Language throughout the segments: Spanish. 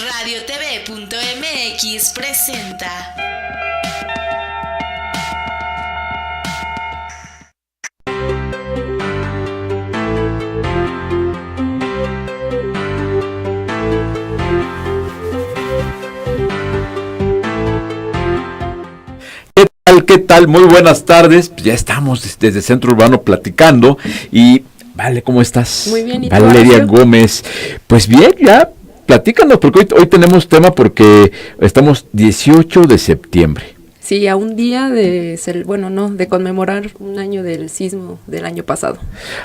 RadioTV.mx presenta. ¿Qué tal? Muy buenas tardes. Pues ya estamos desde Centro Urbano platicando y Vale, ¿cómo estás? Muy bien, ¿y tú, Valeria Horacio? Gómez. Pues bien, ya platícanos porque hoy tenemos tema porque estamos 18 de septiembre. Sí, a un día de conmemorar un año del sismo del año pasado.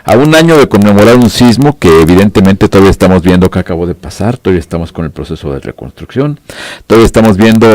A un año de conmemorar un sismo que evidentemente todavía estamos viendo que acabó de pasar, todavía estamos con el proceso de reconstrucción, todavía estamos viendo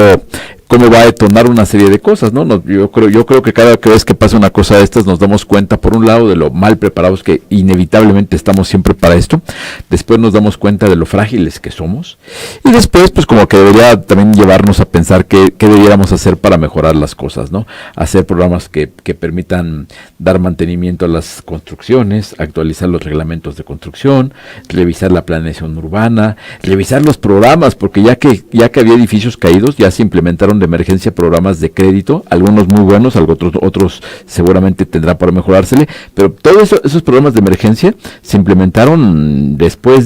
cómo va a detonar una serie de cosas, ¿no? Yo creo que cada vez que pasa una cosa de estas nos damos cuenta, por un lado, de lo mal preparados que inevitablemente estamos siempre para esto, después nos damos cuenta de lo frágiles que somos, y después, pues como que debería también llevarnos a pensar qué debiéramos hacer para mejorar las cosas, ¿no? Hacer programas que permitan dar mantenimiento a las construcciones, actualizar los reglamentos de construcción, revisar la planeación urbana, revisar los programas, porque ya que había edificios caídos, ya se implementaron de emergencia programas de crédito, algunos muy buenos, otros seguramente tendrán para mejorársele, pero todos esos programas de emergencia se implementaron después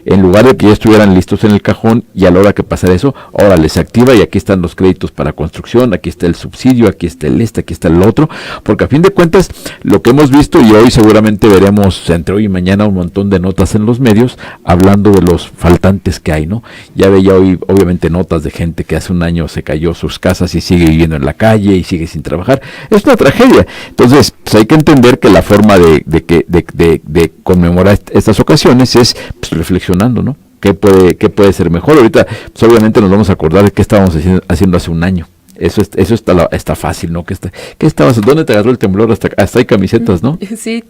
en lugar de que ya estuvieran listos en el cajón, y a la hora que pasara eso, ahora les activa y aquí están los créditos para construcción, aquí está el subsidio, aquí está aquí está el otro, porque a fin de cuentas lo que hemos visto, y hoy seguramente veremos entre hoy y mañana un montón de notas en los medios hablando de los faltantes que hay, ¿no? Ya veía hoy obviamente notas de gente que hace un año se cayó sus casas y sigue viviendo en la calle y sigue sin trabajar. Es una tragedia. Entonces, pues hay que entender que la forma de conmemorar estas ocasiones es pues, reflexionando, ¿no? ¿Qué puede ser mejor? Ahorita, pues obviamente nos vamos a acordar de qué estábamos haciendo hace un año. Eso está fácil, ¿no? ¿Qué estabas? ¿Dónde te agarró el temblor? Hasta hay camisetas, ¿no? Sí,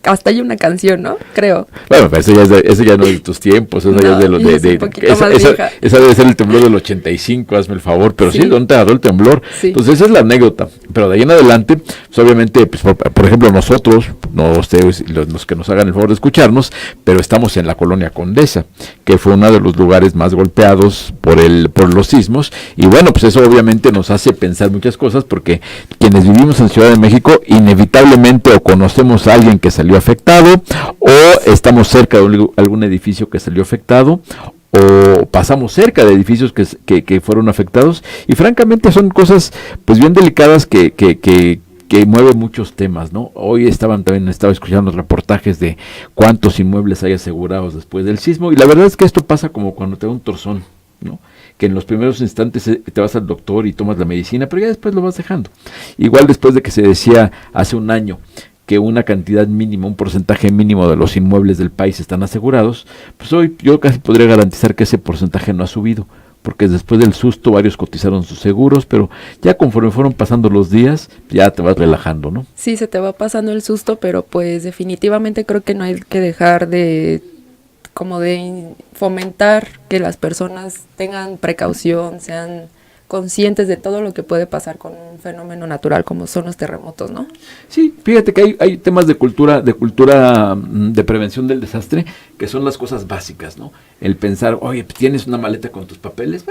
hasta hay una canción, ¿no? Creo. Bueno, pero eso ya no es de tus tiempos, eso ya es de los esa debe ser el temblor del 85, hazme el favor, pero sí, ¿dónde te agarró el temblor? Sí. Entonces esa es la anécdota, pero de ahí en adelante, pues obviamente, pues, por ejemplo nosotros, no ustedes, los que nos hagan el favor de escucharnos, pero estamos en la colonia Condesa, que fue uno de los lugares más golpeados por los sismos, y bueno, pues eso obviamente nos hace pensar muchas cosas, porque quienes vivimos en Ciudad de México inevitablemente o conocemos a alguien que salió afectado, o estamos cerca de algún edificio que salió afectado, o pasamos cerca de edificios que fueron afectados, y francamente son cosas pues bien delicadas que mueven muchos temas, ¿no? Hoy estaba escuchando reportajes de cuántos inmuebles hay asegurados después del sismo, y la verdad es que esto pasa como cuando te da un torzón, ¿no? Que en los primeros instantes te vas al doctor y tomas la medicina, pero ya después lo vas dejando. Igual después de que se decía hace un año que una cantidad mínima, un porcentaje mínimo de los inmuebles del país están asegurados, pues hoy yo casi podría garantizar que ese porcentaje no ha subido, porque después del susto varios cotizaron sus seguros, pero ya conforme fueron pasando los días, ya te vas relajando, ¿no? Sí, se te va pasando el susto, pero pues definitivamente creo que no hay que dejar de fomentar que las personas tengan precaución, sean conscientes de todo lo que puede pasar con un fenómeno natural como son los terremotos, ¿no? Sí, fíjate que hay temas de cultura de prevención del desastre que son las cosas básicas, ¿no? El pensar, oye, tienes una maleta con tus papeles,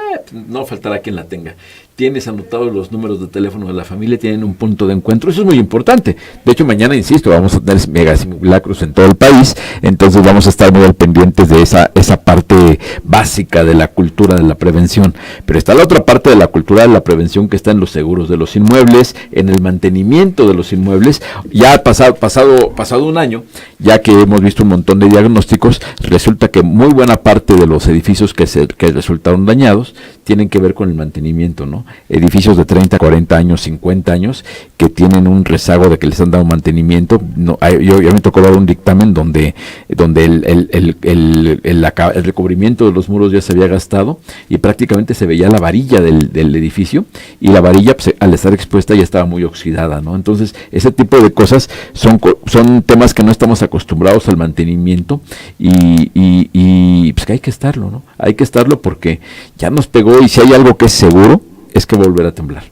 no faltará quien la tenga. Tienes anotados los números de teléfono de la familia, tienen un punto de encuentro, eso es muy importante. De hecho, mañana, insisto, vamos a tener mega simulacros en todo el país, entonces vamos a estar muy al pendientes de esa parte básica de la cultura de la prevención. Pero está la otra parte de la cultura de la prevención que está en los seguros de los inmuebles, en el mantenimiento de los inmuebles. Ya ha pasado un año, ya que hemos visto un montón de diagnósticos, resulta que muy buena parte de los edificios que resultaron dañados tienen que ver con el mantenimiento, ¿no? Edificios de 30, 40 años, 50 años, que tienen un rezago de que les han dado mantenimiento. No, yo me tocó dar un dictamen donde el recubrimiento de los muros ya se había gastado y prácticamente se veía la varilla del edificio, y la varilla, pues, al estar expuesta ya estaba muy oxidada, ¿no? Entonces, ese tipo de cosas son temas que no estamos acostumbrados al mantenimiento, y pues que hay que estarlo, ¿no? Hay que estarlo porque ya nos pegó, y si hay algo que es seguro, es que volverá a temblar.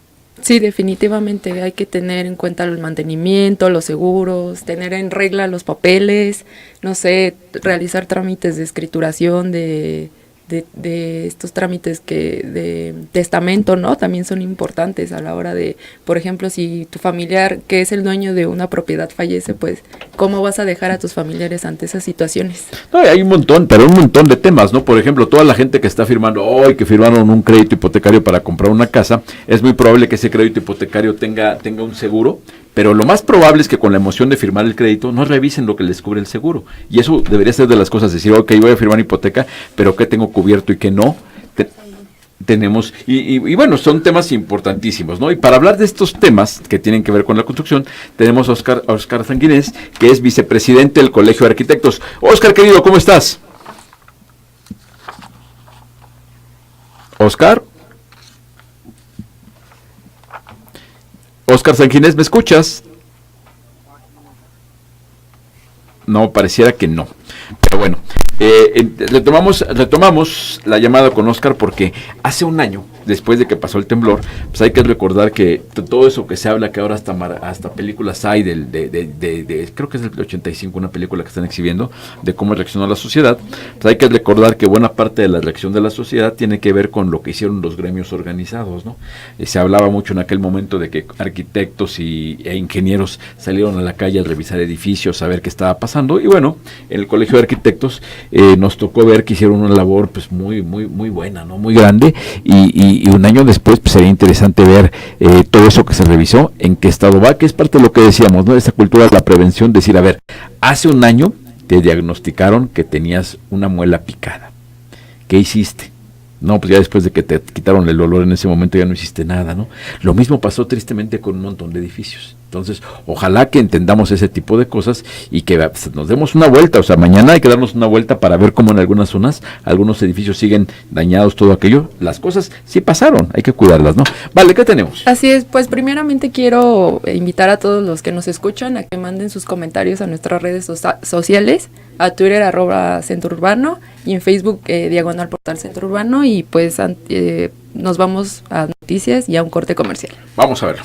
Sí, definitivamente hay que tener en cuenta el mantenimiento, los seguros, tener en regla los papeles, no sé, realizar trámites de escrituración, de de estos trámites que de testamento, ¿no? También son importantes a la hora de, por ejemplo, si tu familiar que es el dueño de una propiedad fallece, pues, ¿cómo vas a dejar a tus familiares ante esas situaciones? No, hay un montón, pero un montón de temas, ¿no? Por ejemplo, toda la gente que está firmando hoy, que firmaron un crédito hipotecario para comprar una casa, es muy probable que ese crédito hipotecario tenga un seguro, pero lo más probable es que con la emoción de firmar el crédito no revisen lo que les cubre el seguro. Y eso debería ser de las cosas, decir, ok, voy a firmar hipoteca, pero ¿qué tengo cubierto y qué no? Tenemos, y bueno, son temas importantísimos, ¿no? Y para hablar de estos temas que tienen que ver con la construcción, tenemos a Óscar Sanguinés, que es vicepresidente del Colegio de Arquitectos. Óscar, querido, ¿cómo estás? Óscar Sanguinés, ¿me escuchas? No, pareciera que no. Pero bueno, retomamos la llamada con Óscar porque hace un año, después de que pasó el temblor, pues hay que recordar que todo eso que se habla, que ahora hasta películas hay, creo que es del 85, una película que están exhibiendo, de cómo reaccionó la sociedad, pues hay que recordar que buena parte de la reacción de la sociedad tiene que ver con lo que hicieron los gremios organizados, ¿no? Se hablaba mucho en aquel momento de que arquitectos e ingenieros salieron a la calle a revisar edificios, a ver qué estaba pasando, y bueno, en el Colegio de Arquitectos nos tocó ver que hicieron una labor pues muy buena, ¿no? Muy grande, y un año después pues sería interesante ver todo eso que se revisó, en qué estado va, que es parte de lo que decíamos, ¿no? Esa cultura de la prevención, decir, a ver, hace un año te diagnosticaron que tenías una muela picada. ¿Qué hiciste? No, pues ya después de que te quitaron el dolor en ese momento ya no hiciste nada, ¿no? Lo mismo pasó tristemente con un montón de edificios. Entonces, ojalá que entendamos ese tipo de cosas y que pues, nos demos una vuelta. O sea, mañana hay que darnos una vuelta para ver cómo en algunas zonas, algunos edificios siguen dañados, todo aquello. Las cosas sí pasaron, hay que cuidarlas, ¿no? Vale, ¿qué tenemos? Así es, pues primeramente quiero invitar a todos los que nos escuchan a que manden sus comentarios a nuestras redes sociales, a Twitter @Centro Urbano y en Facebook diagonal portal Centro Urbano, y pues nos vamos a noticias y a un corte comercial. Vamos a verlo.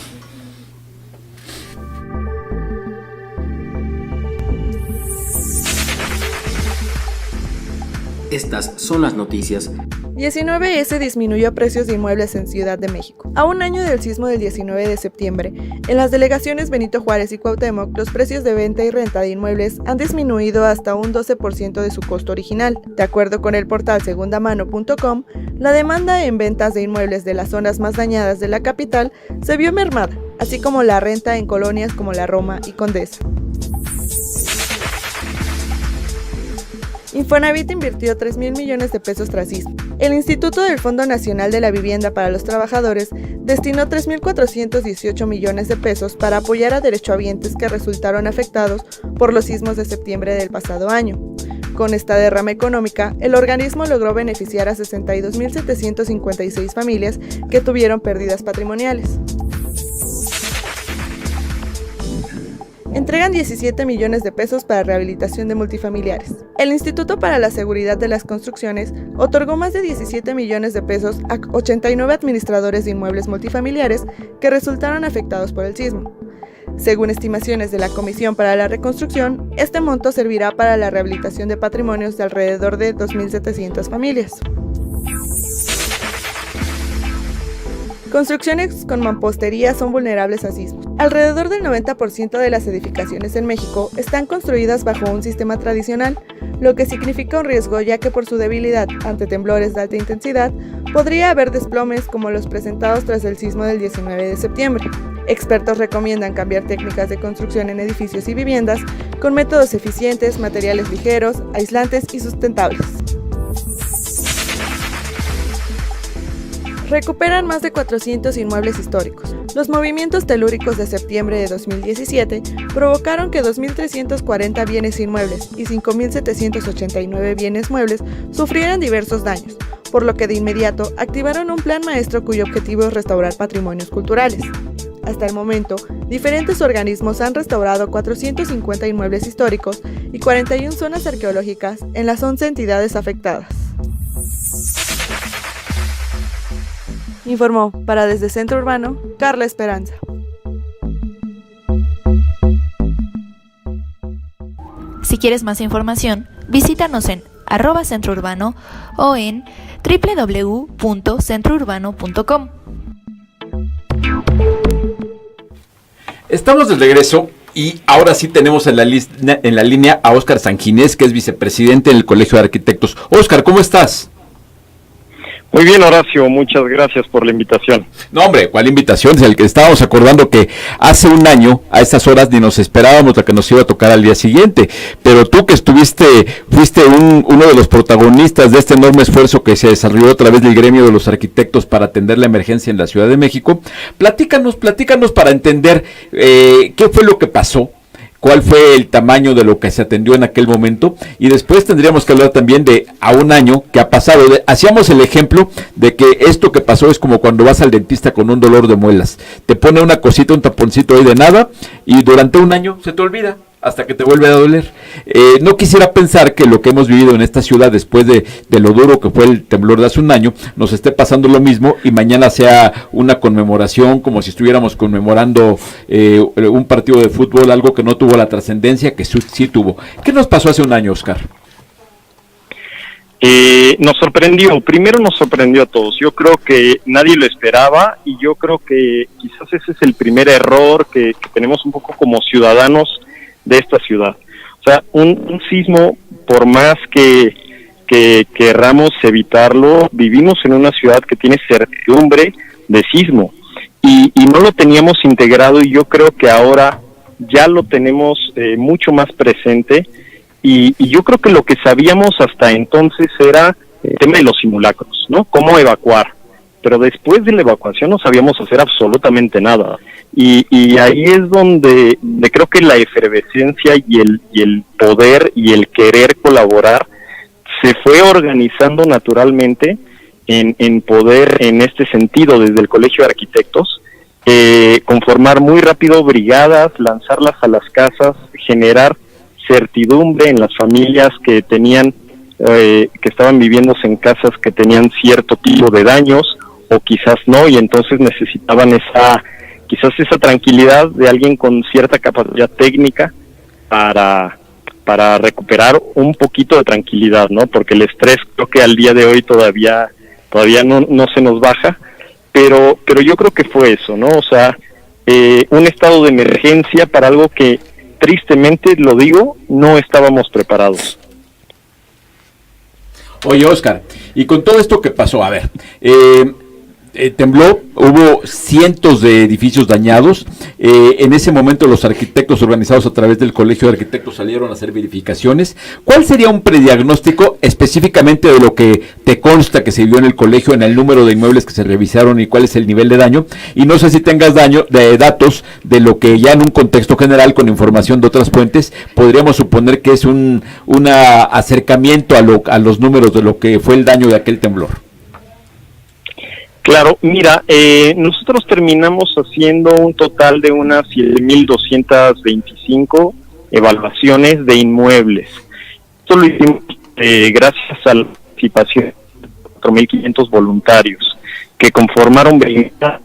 Estas son las noticias. 19S disminuyó precios de inmuebles en Ciudad de México. A un año del sismo del 19 de septiembre, en las delegaciones Benito Juárez y Cuauhtémoc, los precios de venta y renta de inmuebles han disminuido hasta un 12% de su costo original. De acuerdo con el portal segundamano.com, la demanda en ventas de inmuebles de las zonas más dañadas de la capital se vio mermada, así como la renta en colonias como la Roma y Condesa. Infonavit invirtió 3,000 millones de pesos tras sismo. El Instituto del Fondo Nacional de la Vivienda para los Trabajadores destinó 3,418 millones de pesos para apoyar a derechohabientes que resultaron afectados por los sismos de septiembre del pasado año. Con esta derrama económica, el organismo logró beneficiar a 62,756 familias que tuvieron pérdidas patrimoniales. Entregan 17 millones de pesos para rehabilitación de multifamiliares. El Instituto para la Seguridad de las Construcciones otorgó más de 17 millones de pesos a 89 administradores de inmuebles multifamiliares que resultaron afectados por el sismo. Según estimaciones de la Comisión para la Reconstrucción, este monto servirá para la rehabilitación de patrimonios de alrededor de 2,700 familias. Construcciones con mampostería son vulnerables a sismos. Alrededor del 90% de las edificaciones en México están construidas bajo un sistema tradicional, lo que significa un riesgo ya que por su debilidad ante temblores de alta intensidad, podría haber desplomes como los presentados tras el sismo del 19 de septiembre. Expertos recomiendan cambiar técnicas de construcción en edificios y viviendas con métodos eficientes, materiales ligeros, aislantes y sustentables. Recuperan más de 400 inmuebles históricos. Los movimientos telúricos de septiembre de 2017 provocaron que 2,340 bienes inmuebles y 5,789 bienes muebles sufrieran diversos daños, por lo que de inmediato activaron un plan maestro cuyo objetivo es restaurar patrimonios culturales. Hasta el momento, diferentes organismos han restaurado 450 inmuebles históricos y 41 zonas arqueológicas en las 11 entidades afectadas. Informó para Desde Centro Urbano, Carla Esperanza. Si quieres más información, visítanos en @centrourbano o en www.centrourbano.com. Estamos de regreso y ahora sí tenemos en la línea a Óscar Sanginés, que es vicepresidente del Colegio de Arquitectos. Óscar, ¿cómo estás? Muy bien, Horacio, muchas gracias por la invitación. No, hombre, ¿cuál invitación? Es el que estábamos acordando que hace un año, a estas horas, ni nos esperábamos lo que nos iba a tocar al día siguiente. Pero tú que fuiste uno de los protagonistas de este enorme esfuerzo que se desarrolló a través del gremio de los arquitectos para atender la emergencia en la Ciudad de México. Platícanos para entender qué fue lo que pasó. ¿Cuál fue el tamaño de lo que se atendió en aquel momento? Y después tendríamos que hablar también de a un año que ha pasado. Hacíamos el ejemplo de que esto que pasó es como cuando vas al dentista con un dolor de muelas. Te pone una cosita, un taponcito ahí de nada, y durante un año se te olvida, hasta que te vuelve a doler. No quisiera pensar que lo que hemos vivido en esta ciudad después de lo duro que fue el temblor de hace un año, nos esté pasando lo mismo y mañana sea una conmemoración como si estuviéramos conmemorando un partido de fútbol, algo que no tuvo la trascendencia que sí tuvo. ¿Qué nos pasó hace un año, Óscar? Nos sorprendió a todos. Yo creo que nadie lo esperaba y yo creo que quizás ese es el primer error que tenemos un poco como ciudadanos de esta ciudad. O sea, un sismo, por más que querramos evitarlo, vivimos en una ciudad que tiene certidumbre de sismo y no lo teníamos integrado, y yo creo que ahora ya lo tenemos mucho más presente, y yo creo que lo que sabíamos hasta entonces era el tema de los simulacros, ¿no? Cómo evacuar, pero después de la evacuación no sabíamos hacer absolutamente nada. Y ahí es donde creo que la efervescencia y el poder y el querer colaborar se fue organizando naturalmente en poder, en este sentido, desde el Colegio de Arquitectos, conformar muy rápido brigadas, lanzarlas a las casas, generar certidumbre en las familias que tenían, que estaban viviéndose en casas que tenían cierto tipo de daños o quizás no, y entonces necesitaban esa tranquilidad de alguien con cierta capacidad técnica para recuperar un poquito de tranquilidad, ¿no? Porque el estrés creo que al día de hoy todavía no se nos baja, pero yo creo que fue eso, ¿no? O sea, un estado de emergencia para algo que, tristemente lo digo, no estábamos preparados. Oye, Óscar, y con todo esto que pasó, a ver, tembló, hubo cientos de edificios dañados. En ese momento los arquitectos organizados a través del Colegio de Arquitectos salieron a hacer verificaciones. ¿Cuál sería un prediagnóstico específicamente de lo que te consta que se vio en el colegio, en el número de inmuebles que se revisaron y cuál es el nivel de daño? Y no sé si tengas datos de lo que ya en un contexto general, con información de otras fuentes, podríamos suponer que es un acercamiento a los números de lo que fue el daño de aquel temblor. Claro, mira, nosotros terminamos haciendo un total de unas 7,225 evaluaciones de inmuebles. Esto lo hicimos gracias a la participación de 4,500 voluntarios que conformaron brigada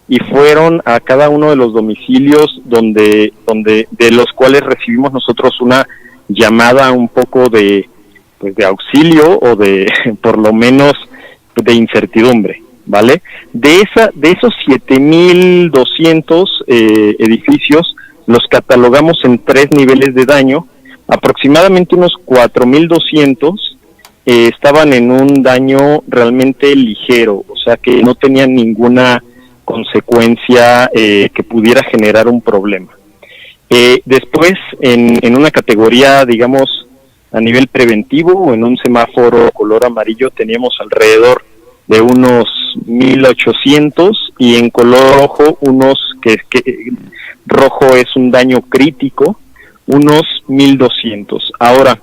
y fueron a cada uno de los domicilios donde de los cuales recibimos nosotros una llamada un poco de auxilio o de por lo menos de incertidumbre. ¿Vale? De esos 7,200 edificios, los catalogamos en 3 niveles de daño. Aproximadamente unos 4,200 estaban en un daño realmente ligero, o sea que no tenían ninguna consecuencia que pudiera generar un problema. Después, en una categoría, digamos, a nivel preventivo, o en un semáforo color amarillo, teníamos alrededor de unos 1,800, y en color rojo que rojo es un daño crítico, unos 1,200. Ahora,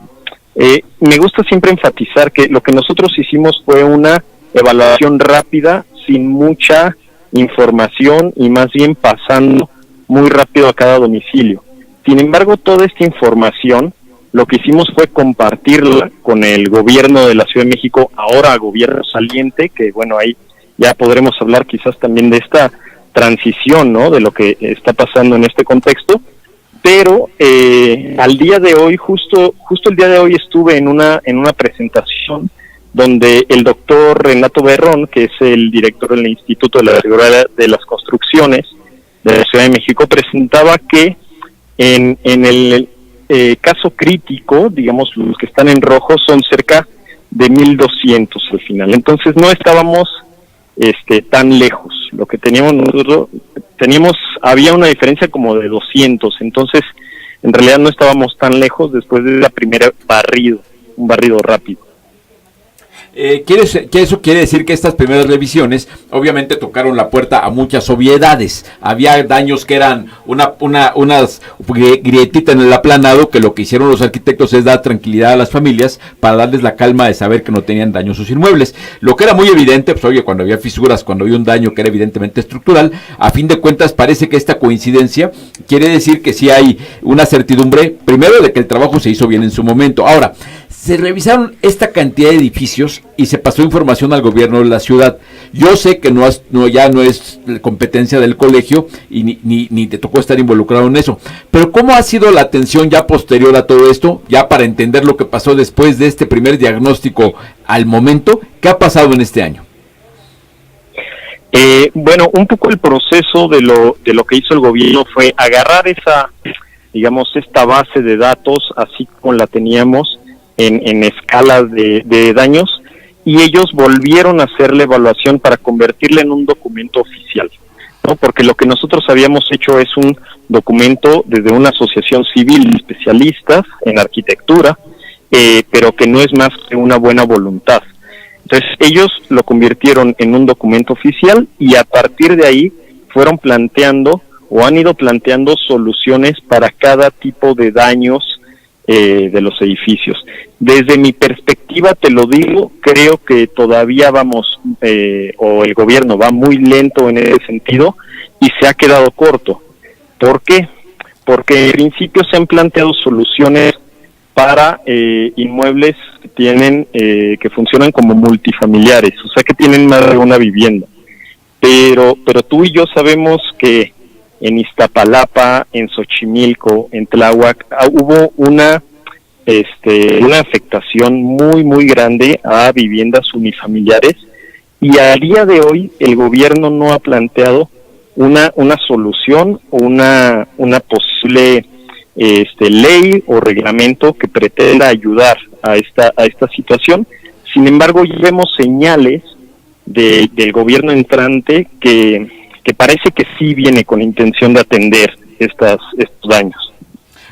me gusta siempre enfatizar que lo que nosotros hicimos fue una evaluación rápida, sin mucha información y más bien pasando muy rápido a cada domicilio. Sin embargo, toda esta información lo que hicimos fue compartirla con el gobierno de la Ciudad de México, ahora gobierno saliente, que bueno, ahí ya podremos hablar quizás también de esta transición, ¿no? De lo que está pasando en este contexto, pero al día de hoy, justo el día de hoy estuve en una presentación donde el doctor Renato Berrón, que es el director del Instituto de la Seguridad de las Construcciones de la Ciudad de México, presentaba que en el caso crítico, digamos, los que están en rojo son cerca de 1,200 al final. Entonces no estábamos tan lejos. Lo que teníamos nosotros, había una diferencia como de 200, entonces en realidad no estábamos tan lejos después de la primera un barrido rápido. Eso quiere decir que estas primeras revisiones obviamente tocaron la puerta a muchas obviedades. Había daños que eran unas grietitas en el aplanado, que lo que hicieron los arquitectos es dar tranquilidad a las familias para darles la calma de saber que no tenían daño sus inmuebles. Lo que era muy evidente, pues oye, cuando había fisuras, cuando había un daño que era evidentemente estructural, a fin de cuentas parece que esta coincidencia quiere decir que sí hay una certidumbre, primero, de que el trabajo se hizo bien en su momento. Ahora, se revisaron esta cantidad de edificios y se pasó información al gobierno de la ciudad. Yo sé que ya no es competencia del colegio y ni te tocó estar involucrado en eso, pero ¿cómo ha sido la atención ya posterior a todo esto, ya para entender lo que pasó después de este primer diagnóstico al momento? ¿Qué ha pasado en este año? Bueno, un poco el proceso de lo que hizo el gobierno fue agarrar esta base de datos, así como la teníamos, en escalas de daños, y ellos volvieron a hacer la evaluación para convertirla en un documento oficial, ¿no? Porque lo que nosotros habíamos hecho es un documento desde una asociación civil de especialistas en arquitectura, pero que no es más que una buena voluntad. Entonces ellos lo convirtieron en un documento oficial y a partir de ahí fueron planteando o han ido planteando soluciones para cada tipo de daños de los edificios. Desde mi perspectiva, te lo digo, creo que todavía vamos, o el gobierno va muy lento en ese sentido y se ha quedado corto. ¿Por qué? Porque en principio se han planteado soluciones para inmuebles que funcionan como multifamiliares, o sea que tienen más de una vivienda. Pero tú y yo sabemos que en Iztapalapa, en Xochimilco, en Tláhuac, hubo una afectación muy, muy grande a viviendas unifamiliares, y a día de hoy el gobierno no ha planteado una solución, una posible ley o reglamento que pretenda ayudar a esta situación. Sin embargo, ya vemos señales del gobierno entrante que parece que sí viene con intención de atender estos daños.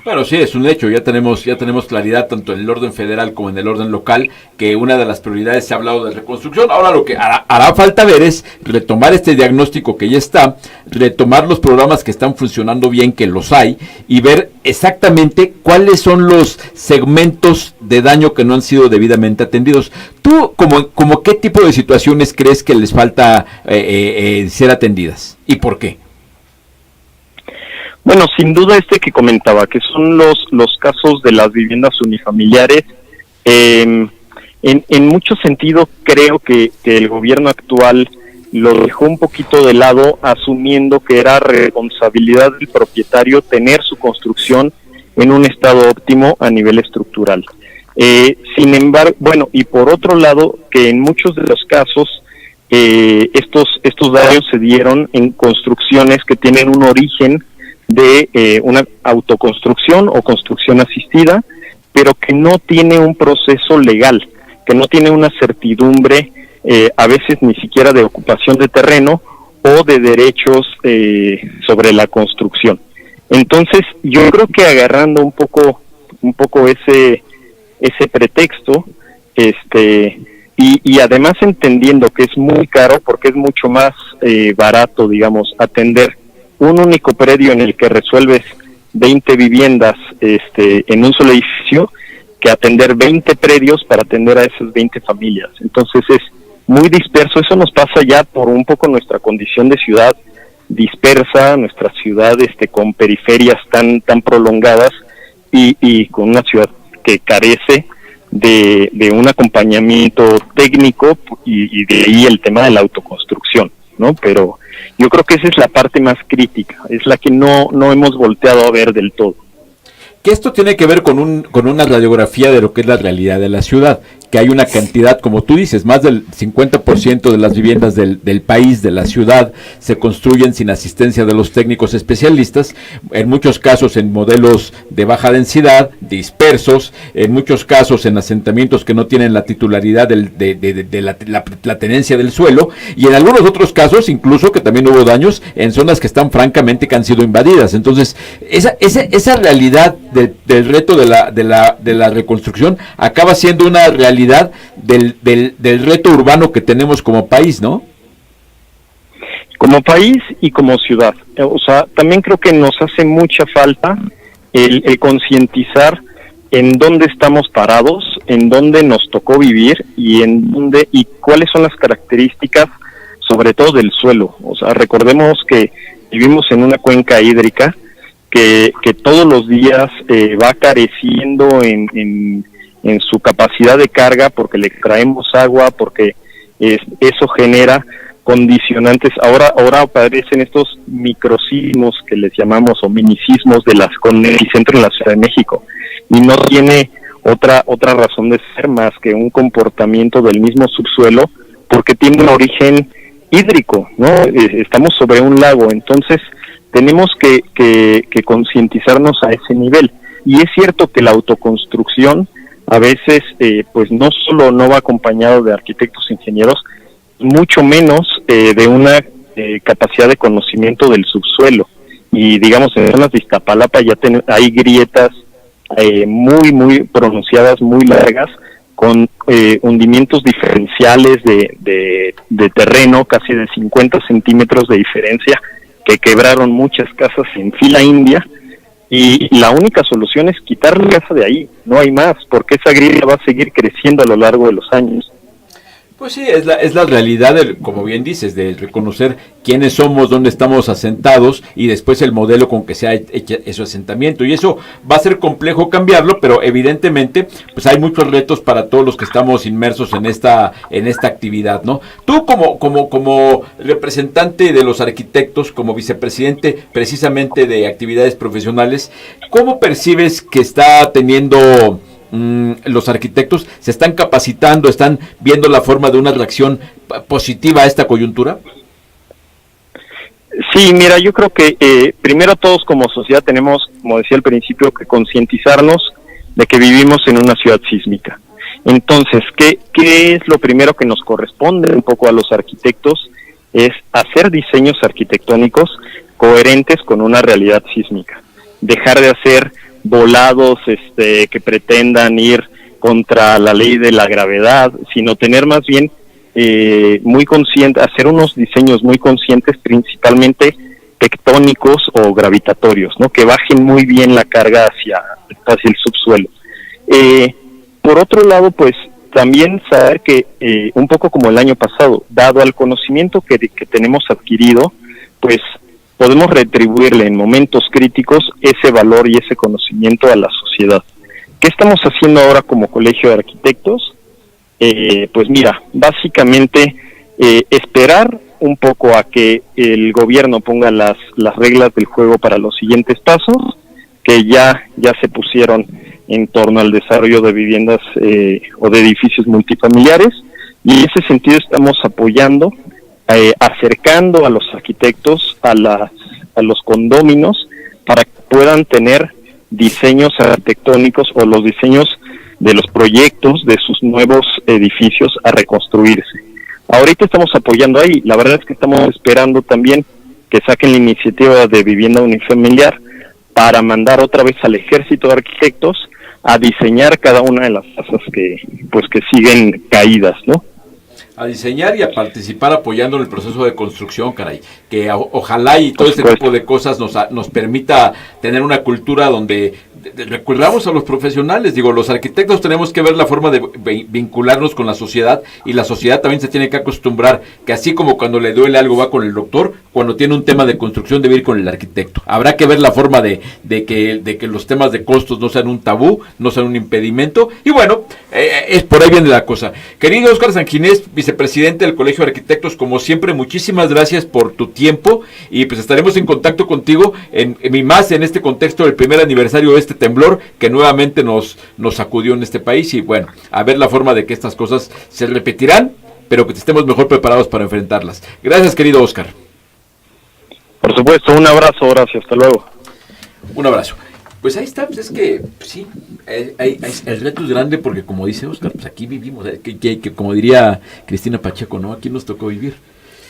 Bueno, sí, es un hecho, ya tenemos claridad tanto en el orden federal como en el orden local, que una de las prioridades se ha hablado de reconstrucción. Ahora lo que hará falta ver es retomar este diagnóstico que ya está, retomar los programas que están funcionando bien, que los hay, y ver exactamente cuáles son los segmentos de daño que no han sido debidamente atendidos. ¿Tú como qué tipo de situaciones crees que les falta ser atendidas? ¿Y por qué? Bueno, sin duda que comentaba, que son los casos de las viviendas unifamiliares. En mucho sentido creo que el gobierno actual lo dejó un poquito de lado, asumiendo que era responsabilidad del propietario tener su construcción en un estado óptimo a nivel estructural. Sin embargo, bueno, y por otro lado, que en muchos de los casos estos daños se dieron en construcciones que tienen un origen de una autoconstrucción o construcción asistida, pero que no tiene un proceso legal, que no tiene una certidumbre, a veces ni siquiera de ocupación de terreno o de derechos sobre la construcción. Entonces, yo creo que agarrando un poco ese pretexto, y además entendiendo que es muy caro, porque es mucho más barato, digamos, atender un único predio en el que resuelves 20 viviendas en un solo edificio, que atender 20 predios para atender a esas 20 familias. Entonces es muy disperso. Eso nos pasa ya por un poco nuestra condición de ciudad dispersa, nuestra ciudad con periferias tan prolongadas y con una ciudad que carece de un acompañamiento técnico, y de ahí el tema de la autoconstrucción. ¿no? Pero yo creo que esa es la parte más crítica, es la que no hemos volteado a ver del todo. Que esto tiene que ver con una radiografía de lo que es la realidad de la ciudad, que hay una cantidad, como tú dices, más del 50% de las viviendas del país, de la ciudad, se construyen sin asistencia de los técnicos especialistas, en muchos casos en modelos de baja densidad, dispersos, en muchos casos en asentamientos que no tienen la titularidad de la tenencia del suelo, y en algunos otros casos incluso que también hubo daños en zonas que están francamente que han sido invadidas. Entonces, esa realidad del reto de la reconstrucción acaba siendo una realidad del reto urbano que tenemos como país, ¿no? Como país y como ciudad. O sea, también creo que nos hace mucha falta el concientizar en dónde estamos parados, en dónde nos tocó vivir y cuáles son las características, sobre todo del suelo. O sea, recordemos que vivimos en una cuenca hídrica que todos los días va careciendo en su capacidad de carga porque le extraemos agua, porque eso genera condicionantes. Ahora aparecen estos microsismos que les llamamos, o minisismos con epicentro en la Ciudad de México, y no tiene otra razón de ser más que un comportamiento del mismo subsuelo, porque tiene un origen hídrico, ¿no? Estamos sobre un lago, entonces tenemos que concientizarnos a ese nivel. Y es cierto que la autoconstrucción a veces pues no solo no va acompañado de arquitectos e ingenieros, mucho menos de una capacidad de conocimiento del subsuelo. Y digamos, en zonas de Iztapalapa ya hay grietas muy pronunciadas, muy largas, con hundimientos diferenciales de terreno, casi de 50 centímetros de diferencia, que quebraron muchas casas en fila india. Y la única solución es quitar la casa de ahí, no hay más, porque esa grieta va a seguir creciendo a lo largo de los años. Pues sí, es la realidad, como bien dices, de reconocer quiénes somos, dónde estamos asentados y después el modelo con que se ha hecho ese asentamiento. Y eso va a ser complejo cambiarlo, pero evidentemente pues hay muchos retos para todos los que estamos inmersos en esta actividad, ¿no? Tú como representante de los arquitectos, como vicepresidente precisamente de actividades profesionales, ¿cómo percibes que está teniendo los arquitectos? ¿Se están capacitando, están viendo la forma de una reacción positiva a esta coyuntura? Sí, mira, yo creo que primero todos como sociedad tenemos, como decía al principio, que concientizarnos de que vivimos en una ciudad sísmica. Entonces, ¿qué es lo primero que nos corresponde un poco a los arquitectos? Es hacer diseños arquitectónicos coherentes con una realidad sísmica. Dejar de hacer volados que pretendan ir contra la ley de la gravedad, sino tener más bien muy consciente, hacer unos diseños muy conscientes, principalmente tectónicos o gravitatorios, ¿no? Que bajen muy bien la carga hacia el subsuelo. Por otro lado, pues también saber que un poco como el año pasado, dado al conocimiento que tenemos adquirido, pues podemos retribuirle en momentos críticos ese valor y ese conocimiento a la sociedad. ¿Qué estamos haciendo ahora como Colegio de Arquitectos? Pues mira, básicamente esperar un poco a que el gobierno ponga las reglas del juego para los siguientes pasos, que ya se pusieron en torno al desarrollo de viviendas o de edificios multifamiliares, y en ese sentido estamos apoyando, acercando a los arquitectos a los condóminos para que puedan tener diseños arquitectónicos o los diseños de los proyectos de sus nuevos edificios a reconstruirse. Ahorita estamos apoyando ahí, la verdad es que estamos esperando también que saquen la iniciativa de vivienda unifamiliar para mandar otra vez al ejército de arquitectos a diseñar cada una de las casas que siguen caídas, ¿no? A diseñar y a participar apoyando en el proceso de construcción, caray. Que ojalá y todo este tipo de cosas nos permita tener una cultura donde recurramos a los profesionales, digo, los arquitectos tenemos que ver la forma de vincularnos con la sociedad, y la sociedad también se tiene que acostumbrar que así como cuando le duele algo va con el doctor, cuando tiene un tema de construcción debe ir con el arquitecto. Habrá que ver la forma de que los temas de costos no sean un tabú, no sean un impedimento, y bueno, es por ahí viene la cosa. Querido Óscar Sanginés, vicepresidente del Colegio de Arquitectos, como siempre, muchísimas gracias por tu tiempo, y pues estaremos en contacto contigo y más en este contexto del primer aniversario de este temblor que nuevamente nos sacudió en este país, y bueno, a ver la forma de que estas cosas se repetirán, pero que estemos mejor preparados para enfrentarlas. Gracias, querido Óscar. Por supuesto, un abrazo, Horacio, hasta luego. Un abrazo. Pues ahí está, pues es que sí, el reto es grande porque como dice Óscar, pues aquí vivimos, que como diría Cristina Pacheco, ¿no? Aquí nos tocó vivir.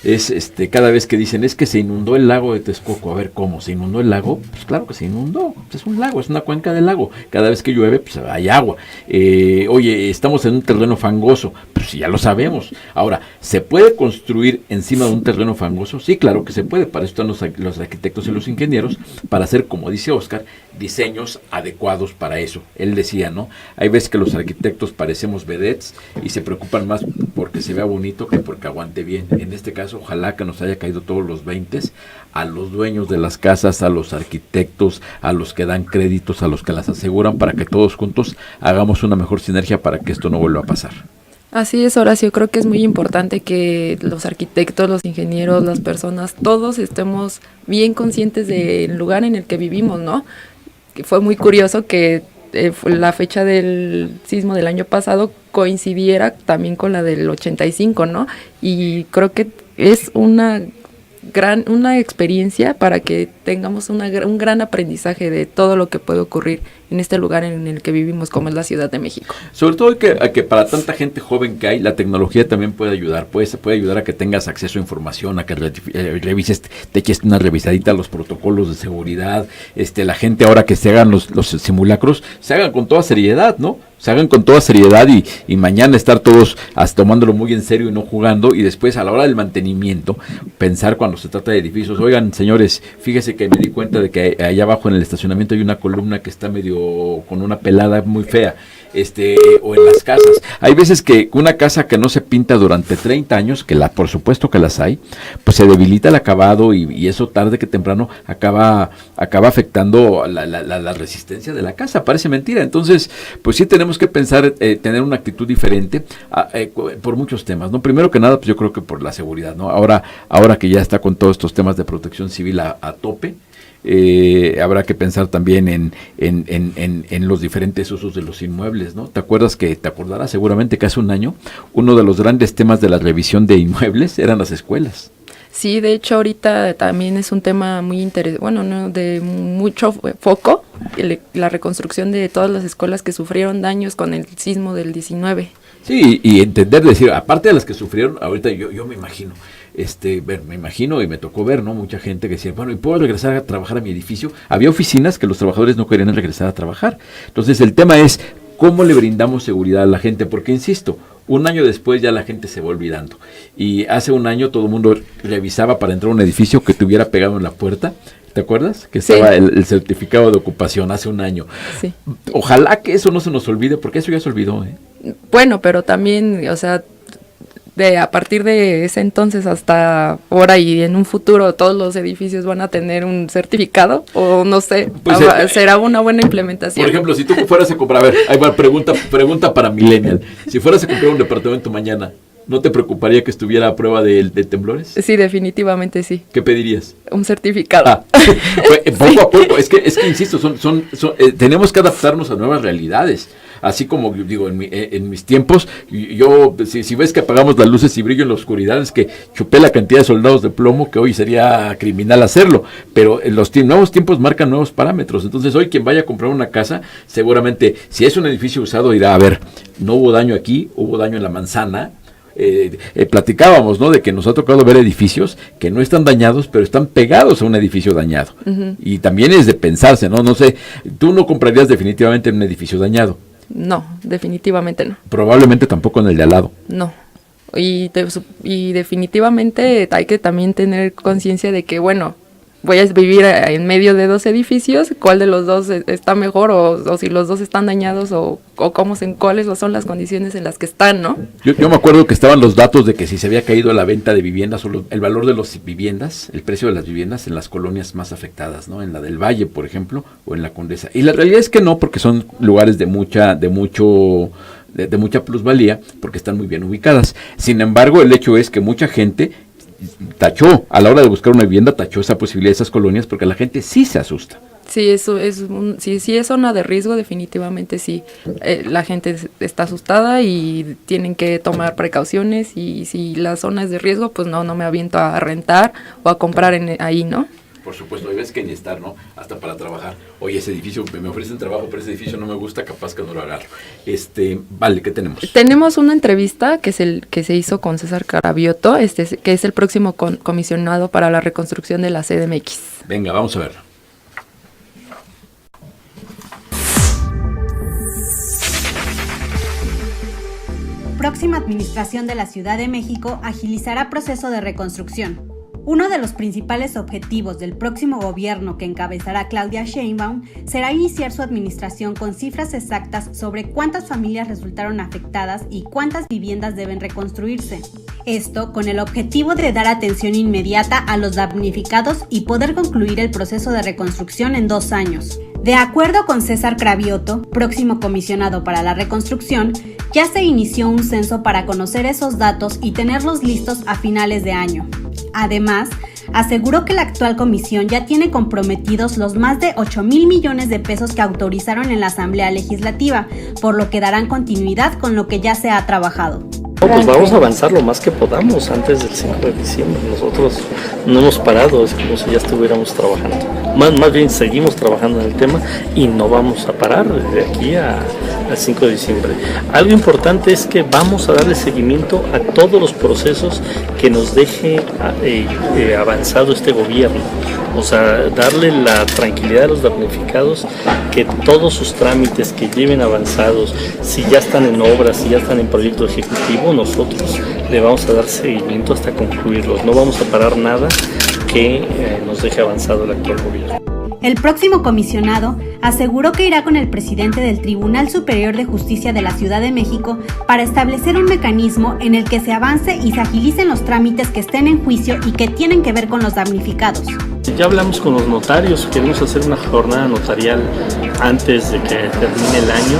Es cada vez que dicen, es que se inundó el lago de Texcoco, a ver, ¿cómo? ¿Se inundó el lago? Pues claro que se inundó, pues es un lago, es una cuenca del lago, cada vez que llueve, pues hay agua. Oye, estamos en un terreno fangoso, pues ya lo sabemos. Ahora, ¿se puede construir encima de un terreno fangoso? Sí, claro que se puede, para eso están los arquitectos y los ingenieros, para hacer, como dice Óscar, diseños adecuados para eso. Él decía, ¿no? Hay veces que los arquitectos parecemos vedettes y se preocupan más porque se vea bonito que porque aguante bien. En este caso, ojalá que nos haya caído todos los 20 a los dueños de las casas, a los arquitectos, a los que dan créditos, a los que las aseguran, para que todos juntos hagamos una mejor sinergia para que esto no vuelva a pasar. Así es, Horacio, creo que es muy importante que los arquitectos, los ingenieros, las personas, todos estemos bien conscientes del lugar en el que vivimos, ¿no? Que fue muy curioso que la fecha del sismo del año pasado coincidiera también con la del 85, ¿no? Y creo que es una experiencia para que tengamos un gran aprendizaje de todo lo que puede ocurrir en este lugar en el que vivimos, como es la Ciudad de México. Sobre todo que para tanta gente joven que hay, la tecnología también puede ayudar, puede ayudar a que tengas acceso a información, a que revises, te eches una revisadita a los protocolos de seguridad, la gente ahora que se hagan los simulacros, se hagan con toda seriedad, ¿no? Se hagan con toda seriedad y mañana estar todos tomándolo muy en serio y no jugando, y después a la hora del mantenimiento pensar cuando se trata de edificios, oigan señores, fíjese que me di cuenta de que allá abajo en el estacionamiento hay una columna que está medio con una pelada muy fea, o en las casas. Hay veces que una casa que no se pinta durante 30 años, por supuesto que las hay, pues se debilita el acabado y eso tarde que temprano acaba afectando la resistencia de la casa. Parece mentira. Entonces, pues sí tenemos que pensar, tener una actitud diferente por muchos temas, ¿no? Primero que nada, pues yo creo que por la seguridad, ¿no? Ahora que ya está con todos estos temas de protección civil a tope, habrá que pensar también en los diferentes usos de los inmuebles, ¿no? Te acordarás seguramente que hace un año uno de los grandes temas de la revisión de inmuebles eran las escuelas. Sí, de hecho ahorita también es un tema muy interesante, bueno, no de mucho foco, la reconstrucción de todas las escuelas que sufrieron daños con el sismo del 19. Sí, y entender, decir, aparte de las que sufrieron, ahorita yo me imagino, me imagino y me tocó ver, ¿no? Mucha gente que decía, bueno, ¿y puedo regresar a trabajar a mi edificio? Había oficinas que los trabajadores no querían regresar a trabajar. Entonces el tema es, ¿cómo le brindamos seguridad a la gente? Porque, insisto, un año después ya la gente se va olvidando. Y hace un año todo el mundo revisaba para entrar a un edificio que tuviera pegado en la puerta. ¿Te acuerdas? Que estaba el certificado de ocupación hace un año. Sí. Ojalá que eso no se nos olvide, porque eso ya se olvidó, ¿eh? Bueno, pero también, o sea, a partir de ese entonces hasta ahora y en un futuro todos los edificios van a tener un certificado, o no sé, pues será una buena implementación. Por ejemplo, si tú fueras a comprar, a ver, ahí va, pregunta para Millennial, si fueras a comprar un departamento mañana, ¿no te preocuparía que estuviera a prueba de temblores? Sí, definitivamente sí. ¿Qué pedirías? Un certificado. Poco a poco, es que insisto, tenemos que adaptarnos a nuevas realidades. Así como digo, en mis tiempos, yo si ves que apagamos las luces y brillo en la oscuridad, es que chupé la cantidad de soldados de plomo que hoy sería criminal hacerlo, pero los nuevos tiempos marcan nuevos parámetros. Entonces hoy quien vaya a comprar una casa, seguramente si es un edificio usado dirá, a ver, no hubo daño aquí, hubo daño en la manzana. Platicábamos, ¿no? De que nos ha tocado ver edificios que no están dañados, pero están pegados a un edificio dañado. Uh-huh. Y también es de pensarse, ¿no? No sé, tú no comprarías definitivamente en un edificio dañado. No, definitivamente no. Probablemente tampoco en el de al lado. No. Y definitivamente hay que también tener conciencia de que, bueno, voy a vivir en medio de 2 edificios, ¿cuál de los dos está mejor o si los dos están dañados o cuáles son las condiciones en las que están, ¿no? Yo me acuerdo que estaban los datos de que si se había caído la venta de viviendas o el valor de las viviendas, el precio de las viviendas en las colonias más afectadas, ¿no? En la del Valle, por ejemplo, o en la Condesa. Y la realidad es que no, porque son lugares de mucha plusvalía, porque están muy bien ubicadas. Sin embargo, el hecho es que mucha gente tachó, a la hora de buscar una vivienda, tachó esa posibilidad de esas colonias porque la gente sí se asusta. Sí, sí es zona de riesgo, definitivamente sí. La gente está asustada y tienen que tomar precauciones, y si la zona es de riesgo, pues no me aviento a rentar o a comprar ahí, ¿no? Por supuesto, hay veces que ni estar, ¿no? Hasta para trabajar. Oye, ese edificio, me ofrecen trabajo, pero ese edificio no me gusta, capaz que no lo agarro. Vale, ¿qué tenemos? Tenemos una entrevista que se hizo con César Cravioto, que es el próximo comisionado para la reconstrucción de la CDMX. Venga, vamos a ver. Próxima administración de la Ciudad de México agilizará proceso de reconstrucción. Uno de los principales objetivos del próximo gobierno que encabezará Claudia Sheinbaum será iniciar su administración con cifras exactas sobre cuántas familias resultaron afectadas y cuántas viviendas deben reconstruirse. Esto con el objetivo de dar atención inmediata a los damnificados y poder concluir el proceso de reconstrucción en 2 años. De acuerdo con César Cravioto, próximo comisionado para la reconstrucción, ya se inició un censo para conocer esos datos y tenerlos listos a finales de año. Además, aseguró que la actual comisión ya tiene comprometidos los más de 8,000 millones de pesos que autorizaron en la Asamblea Legislativa, por lo que darán continuidad con lo que ya se ha trabajado. Pues vamos a avanzar lo más que podamos antes del 5 de diciembre. Nosotros no hemos parado, es como si ya estuviéramos trabajando. Más bien seguimos trabajando en el tema y no vamos a parar de aquí al 5 de diciembre. Algo importante es que vamos a darle seguimiento a todos los procesos que nos deje avanzado este gobierno. O sea, darle la tranquilidad a los damnificados que todos sus trámites que lleven avanzados, si ya están en obras, si ya están en proyecto ejecutivo, nosotros le vamos a dar seguimiento hasta concluirlos. No vamos a parar nada que nos deje avanzado el actual gobierno. El próximo comisionado aseguró que irá con el presidente del Tribunal Superior de Justicia de la Ciudad de México para establecer un mecanismo en el que se avance y se agilicen los trámites que estén en juicio y que tienen que ver con los damnificados. Ya hablamos con los notarios, queremos hacer una jornada notarial antes de que termine el año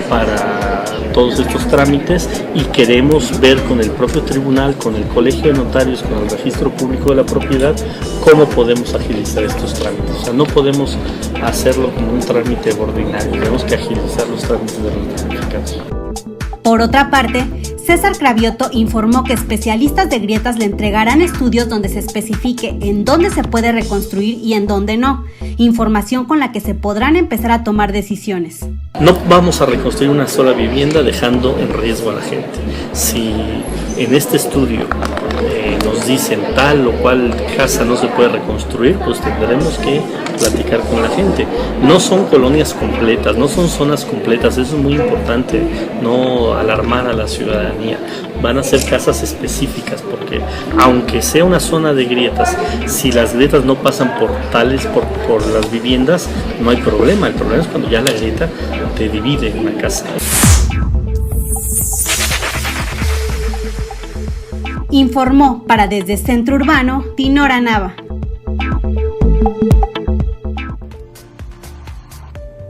para todos estos trámites y queremos ver con el propio tribunal, con el colegio de notarios, con el registro público de la propiedad, cómo podemos agilizar estos trámites. O sea, no podemos hacerlo como un trámite ordinario, tenemos que agilizar los trámites de los damnificados. Por otra parte, César Cravioto informó que especialistas de grietas le entregarán estudios donde se especifique en dónde se puede reconstruir y en dónde no, información con la que se podrán empezar a tomar decisiones. No vamos a reconstruir una sola vivienda dejando en riesgo a la gente. Si en este estudio nos dicen tal o cual casa no se puede reconstruir, pues tendremos que platicar con la gente. No son colonias completas, no son zonas completas, eso es muy importante, no alarmar a la ciudadanía. Van a ser casas específicas porque aunque sea una zona de grietas, si las grietas no pasan por las viviendas, no hay problema. El problema es cuando ya la grieta te divide en una casa. Informó para Desde Centro Urbano, Dinora Nava.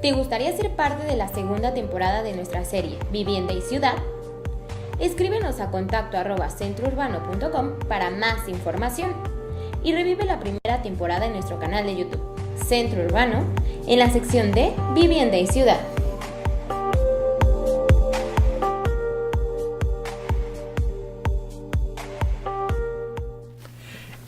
¿Te gustaría ser parte de la segunda temporada de nuestra serie Vivienda y Ciudad? Escríbenos a contacto@centrourbano.com para más información y revive la primera temporada en nuestro canal de YouTube, Centro Urbano, en la sección de Vivienda y Ciudad.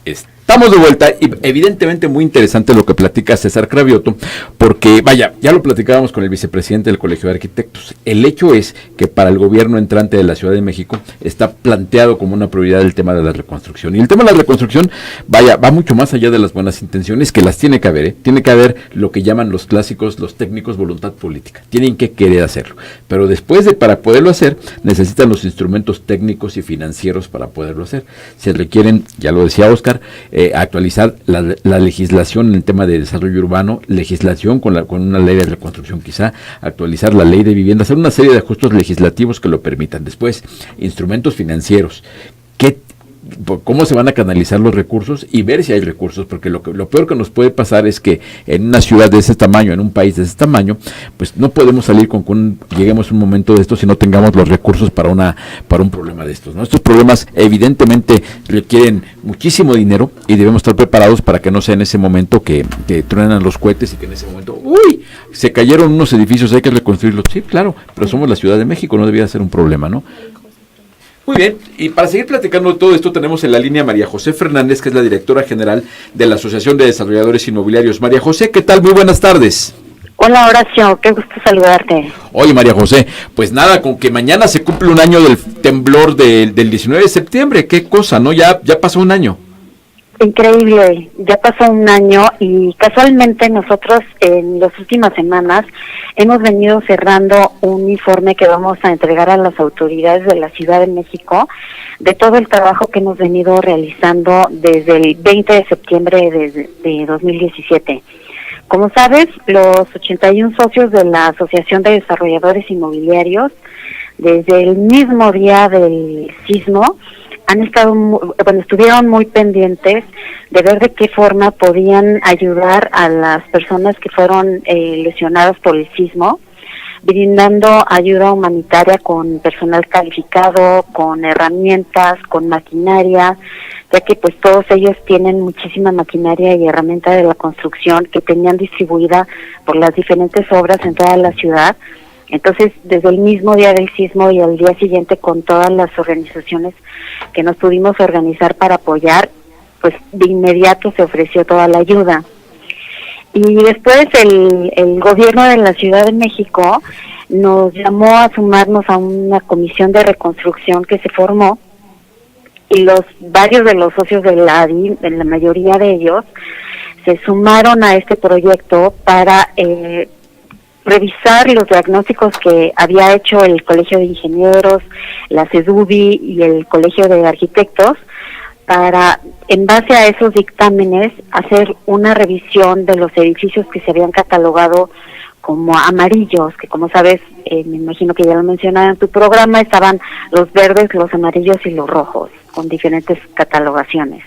Estamos de vuelta y evidentemente muy interesante lo que platica César Cravioto, porque vaya, ya lo platicábamos con el vicepresidente del Colegio de Arquitectos. El hecho es que para el gobierno entrante de la Ciudad de México está planteado como una prioridad el tema de la reconstrucción. Y el tema de la reconstrucción, vaya, va mucho más allá de las buenas intenciones, que las tiene que haber, tiene que haber lo que llaman los clásicos, los técnicos, voluntad política. Tienen que querer hacerlo. Pero para poderlo hacer, necesitan los instrumentos técnicos y financieros para poderlo hacer. Se requieren, ya lo decía Óscar, actualizar la legislación en el tema de desarrollo urbano, legislación con una ley de reconstrucción quizá, actualizar la ley de vivienda, hacer una serie de ajustes legislativos que lo permitan. Después, instrumentos financieros. ¿Cómo se van a canalizar los recursos? Y ver si hay recursos, porque lo peor que nos puede pasar es que en una ciudad de ese tamaño, en un país de ese tamaño, pues no podemos salir lleguemos a un momento de esto si no tengamos los recursos para un problema de estos, ¿no? Estos problemas evidentemente requieren muchísimo dinero y debemos estar preparados para que no sea en ese momento que truenan los cohetes y que en ese momento, ¡uy! Se cayeron unos edificios, hay que reconstruirlos. Sí, claro, pero somos la Ciudad de México, no debería ser un problema, ¿no? Muy bien, y para seguir platicando de todo esto tenemos en la línea a María José Fernández, que es la directora general de la Asociación de Desarrolladores Inmobiliarios. María José, ¿qué tal? Muy buenas tardes. Hola Horacio, qué gusto saludarte. Oye María José, pues nada, con que mañana se cumple un año del temblor del 19 de septiembre, qué cosa, ¿no? Ya pasó un año. Increíble, ya pasó un año y casualmente nosotros en las últimas semanas hemos venido cerrando un informe que vamos a entregar a las autoridades de la Ciudad de México de todo el trabajo que hemos venido realizando desde el 20 de septiembre de 2017. Como sabes, los 81 socios de la Asociación de Desarrolladores Inmobiliarios, desde el mismo día del sismo, estuvieron muy pendientes de ver de qué forma podían ayudar a las personas que fueron lesionadas por el sismo, brindando ayuda humanitaria con personal calificado, con herramientas, con maquinaria, ya que pues todos ellos tienen muchísima maquinaria y herramienta de la construcción que tenían distribuida por las diferentes obras en toda la ciudad. Entonces, desde el mismo día del sismo y al día siguiente con todas las organizaciones que nos pudimos organizar para apoyar, pues de inmediato se ofreció toda la ayuda. Y después el gobierno de la Ciudad de México nos llamó a sumarnos a una comisión de reconstrucción que se formó y varios de los socios de la ADI, en la mayoría de ellos, se sumaron a este proyecto para revisar los diagnósticos que había hecho el Colegio de Ingenieros, la CEDUBI y el Colegio de Arquitectos, para, en base a esos dictámenes, hacer una revisión de los edificios que se habían catalogado como amarillos, que como sabes, me imagino que ya lo mencionaba en tu programa, estaban los verdes, los amarillos y los rojos, con diferentes catalogaciones.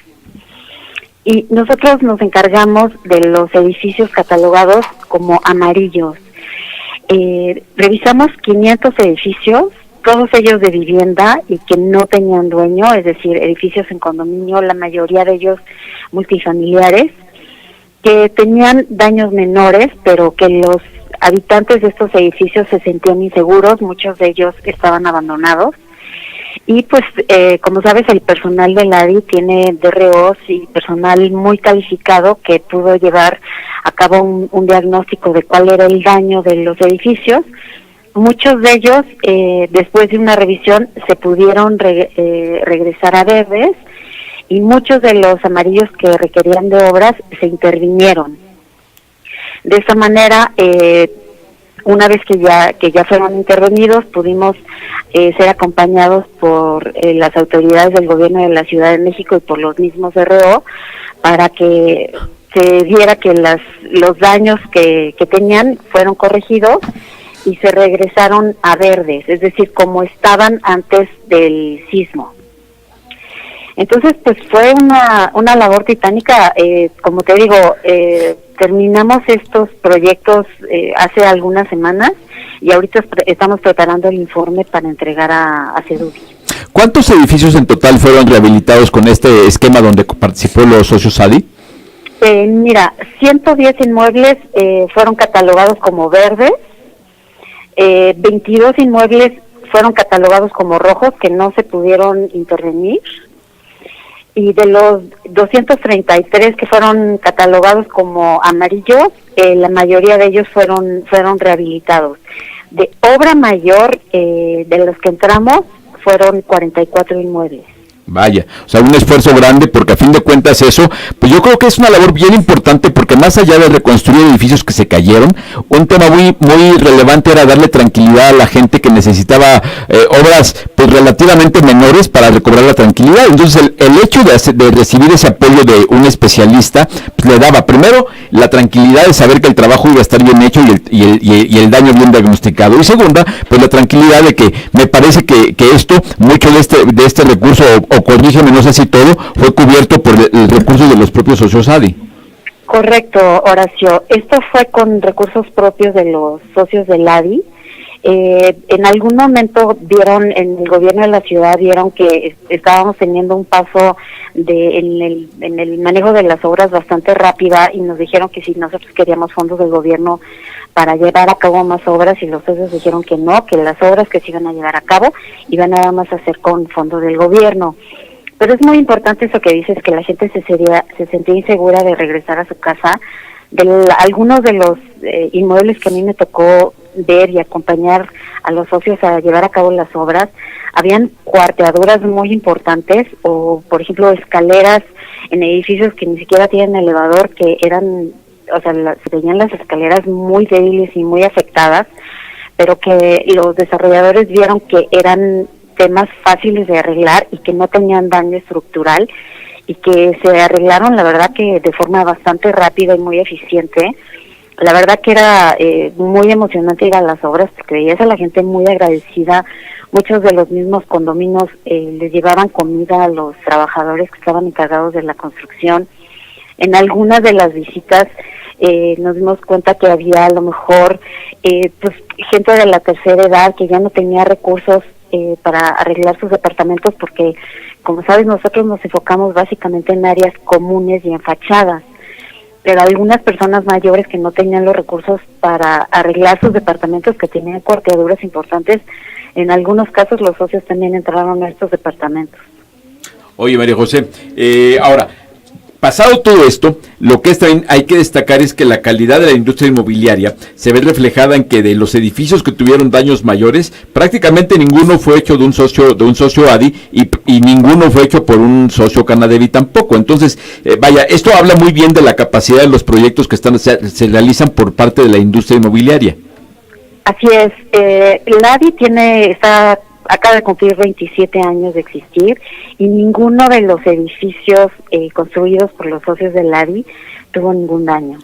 Y nosotros nos encargamos de los edificios catalogados como amarillos. Revisamos 500 edificios, todos ellos de vivienda y que no tenían dueño, es decir, edificios en condominio, la mayoría de ellos multifamiliares, que tenían daños menores, pero que los habitantes de estos edificios se sentían inseguros, muchos de ellos estaban abandonados. Y pues, como sabes, el personal del ADI tiene DROs y personal muy calificado que pudo llevar a cabo un diagnóstico de cuál era el daño de los edificios. Muchos de ellos, después de una revisión, se pudieron regresar a verdes y muchos de los amarillos que requerían de obras se intervinieron. De esta manera, una vez que ya fueron intervenidos, pudimos ser acompañados por las autoridades del gobierno de la Ciudad de México y por los mismos RO para que se viera que los daños que tenían fueron corregidos y se regresaron a verdes, es decir, como estaban antes del sismo. Entonces, pues fue una labor titánica. Como te digo, terminamos estos proyectos hace algunas semanas y ahorita estamos preparando el informe para entregar a CEDUBI. ¿Cuántos edificios en total fueron rehabilitados con este esquema donde participó los socios ADI? Mira, 110 inmuebles fueron catalogados como verdes, 22 inmuebles fueron catalogados como rojos que no se pudieron intervenir, y de los 233 que fueron catalogados como amarillos, la mayoría de ellos fueron rehabilitados. De obra mayor, de los que entramos, fueron 44 inmuebles. Vaya, o sea, un esfuerzo grande porque a fin de cuentas eso, pues yo creo que es una labor bien importante porque más allá de reconstruir edificios que se cayeron, un tema muy relevante era darle tranquilidad a la gente que necesitaba obras pues relativamente menores para recobrar la tranquilidad. Entonces el hecho de recibir ese apoyo de un especialista pues, le daba primero la tranquilidad de saber que el trabajo iba a estar bien hecho y el daño bien diagnosticado. Y segunda, pues la tranquilidad de que me parece que esto, mucho de este recurso o corrígeme, no sé si todo, fue cubierto por el recurso de los propios socios ADI. Correcto, Horacio. Esto fue con recursos propios de los socios del ADI. En algún momento vieron, en el gobierno de la ciudad, vieron que estábamos teniendo un paso en el manejo de las obras bastante rápida y nos dijeron que si nosotros queríamos fondos del gobierno para llevar a cabo más obras y los socios dijeron que no, que las obras que se iban a llevar a cabo iban nada más a hacer con fondos del gobierno. Pero es muy importante eso que dices, que la gente se sentía insegura de regresar a su casa. Algunos de los inmuebles que a mí me tocó ver y acompañar a los socios a llevar a cabo las obras, habían cuarteaduras muy importantes o, por ejemplo, escaleras en edificios que ni siquiera tienen elevador, que eran, o sea, se tenían las escaleras muy débiles y muy afectadas, pero que los desarrolladores vieron que eran temas fáciles de arreglar y que no tenían daño estructural y que se arreglaron, la verdad que de forma bastante rápida y muy eficiente. La verdad que era muy emocionante ir a las obras porque veías a la gente muy agradecida. Muchos de los mismos condominios les llevaban comida a los trabajadores que estaban encargados de la construcción. En algunas de las visitas nos dimos cuenta que había a lo mejor pues gente de la tercera edad que ya no tenía recursos para arreglar sus departamentos porque, como sabes, nosotros nos enfocamos básicamente en áreas comunes y en fachadas, pero algunas personas mayores que no tenían los recursos para arreglar sus departamentos, que tenían cuarteaduras importantes, en algunos casos los socios también entraron a estos departamentos. Oye, María José, ahora, pasado todo esto, lo que también hay que destacar es que la calidad de la industria inmobiliaria se ve reflejada en que de los edificios que tuvieron daños mayores, prácticamente ninguno fue hecho de un socio ADI y ninguno fue hecho por un socio Canadevi tampoco. Entonces, vaya, esto habla muy bien de la capacidad de los proyectos que se realizan por parte de la industria inmobiliaria. Así es, el ADI acaba de cumplir 27 años de existir y ninguno de los edificios construidos por los socios del ADI tuvo ningún daño.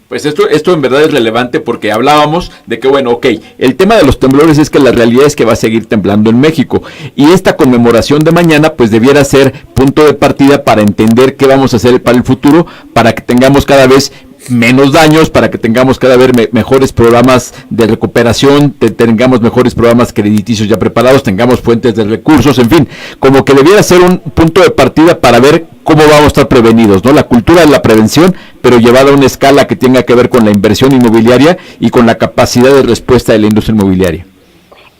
Pues esto en verdad es relevante porque hablábamos de que, bueno, ok, el tema de los temblores es que la realidad es que va a seguir temblando en México y esta conmemoración de mañana pues debiera ser punto de partida para entender qué vamos a hacer para el futuro, para que tengamos cada vez menos daños, para que tengamos cada vez mejores programas de recuperación, tengamos mejores programas crediticios ya preparados, tengamos fuentes de recursos, en fin, como que debiera ser un punto de partida para ver cómo vamos a estar prevenidos, ¿no? La cultura de la prevención, pero llevada a una escala que tenga que ver con la inversión inmobiliaria y con la capacidad de respuesta de la industria inmobiliaria.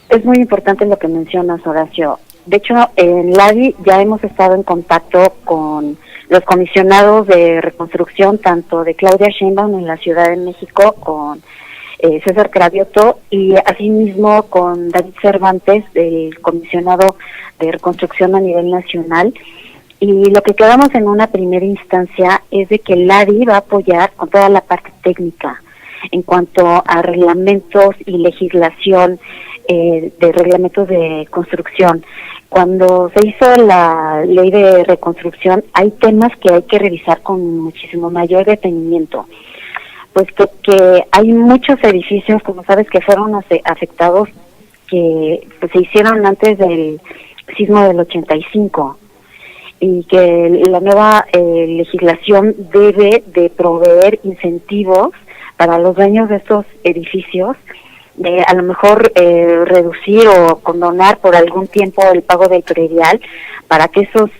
Es muy importante lo que mencionas, Horacio. De hecho, en LADI ya hemos estado en contacto con los comisionados de reconstrucción, tanto de Claudia Sheinbaum en la Ciudad de México, con César Cravioto, y asimismo con David Cervantes, del comisionado de reconstrucción a nivel nacional. Y lo que quedamos en una primera instancia es de que el ADI va a apoyar con toda la parte técnica en cuanto a reglamentos y legislación de reglamentos de construcción. Cuando se hizo la ley de reconstrucción, hay temas que hay que revisar con muchísimo mayor detenimiento, puesto que hay muchos edificios, como sabes, que fueron afectados, que pues, se hicieron antes del sismo del 85, y que la nueva legislación debe de proveer incentivos para los dueños de estos edificios, de a lo mejor reducir o condonar por algún tiempo el pago del predial para que esos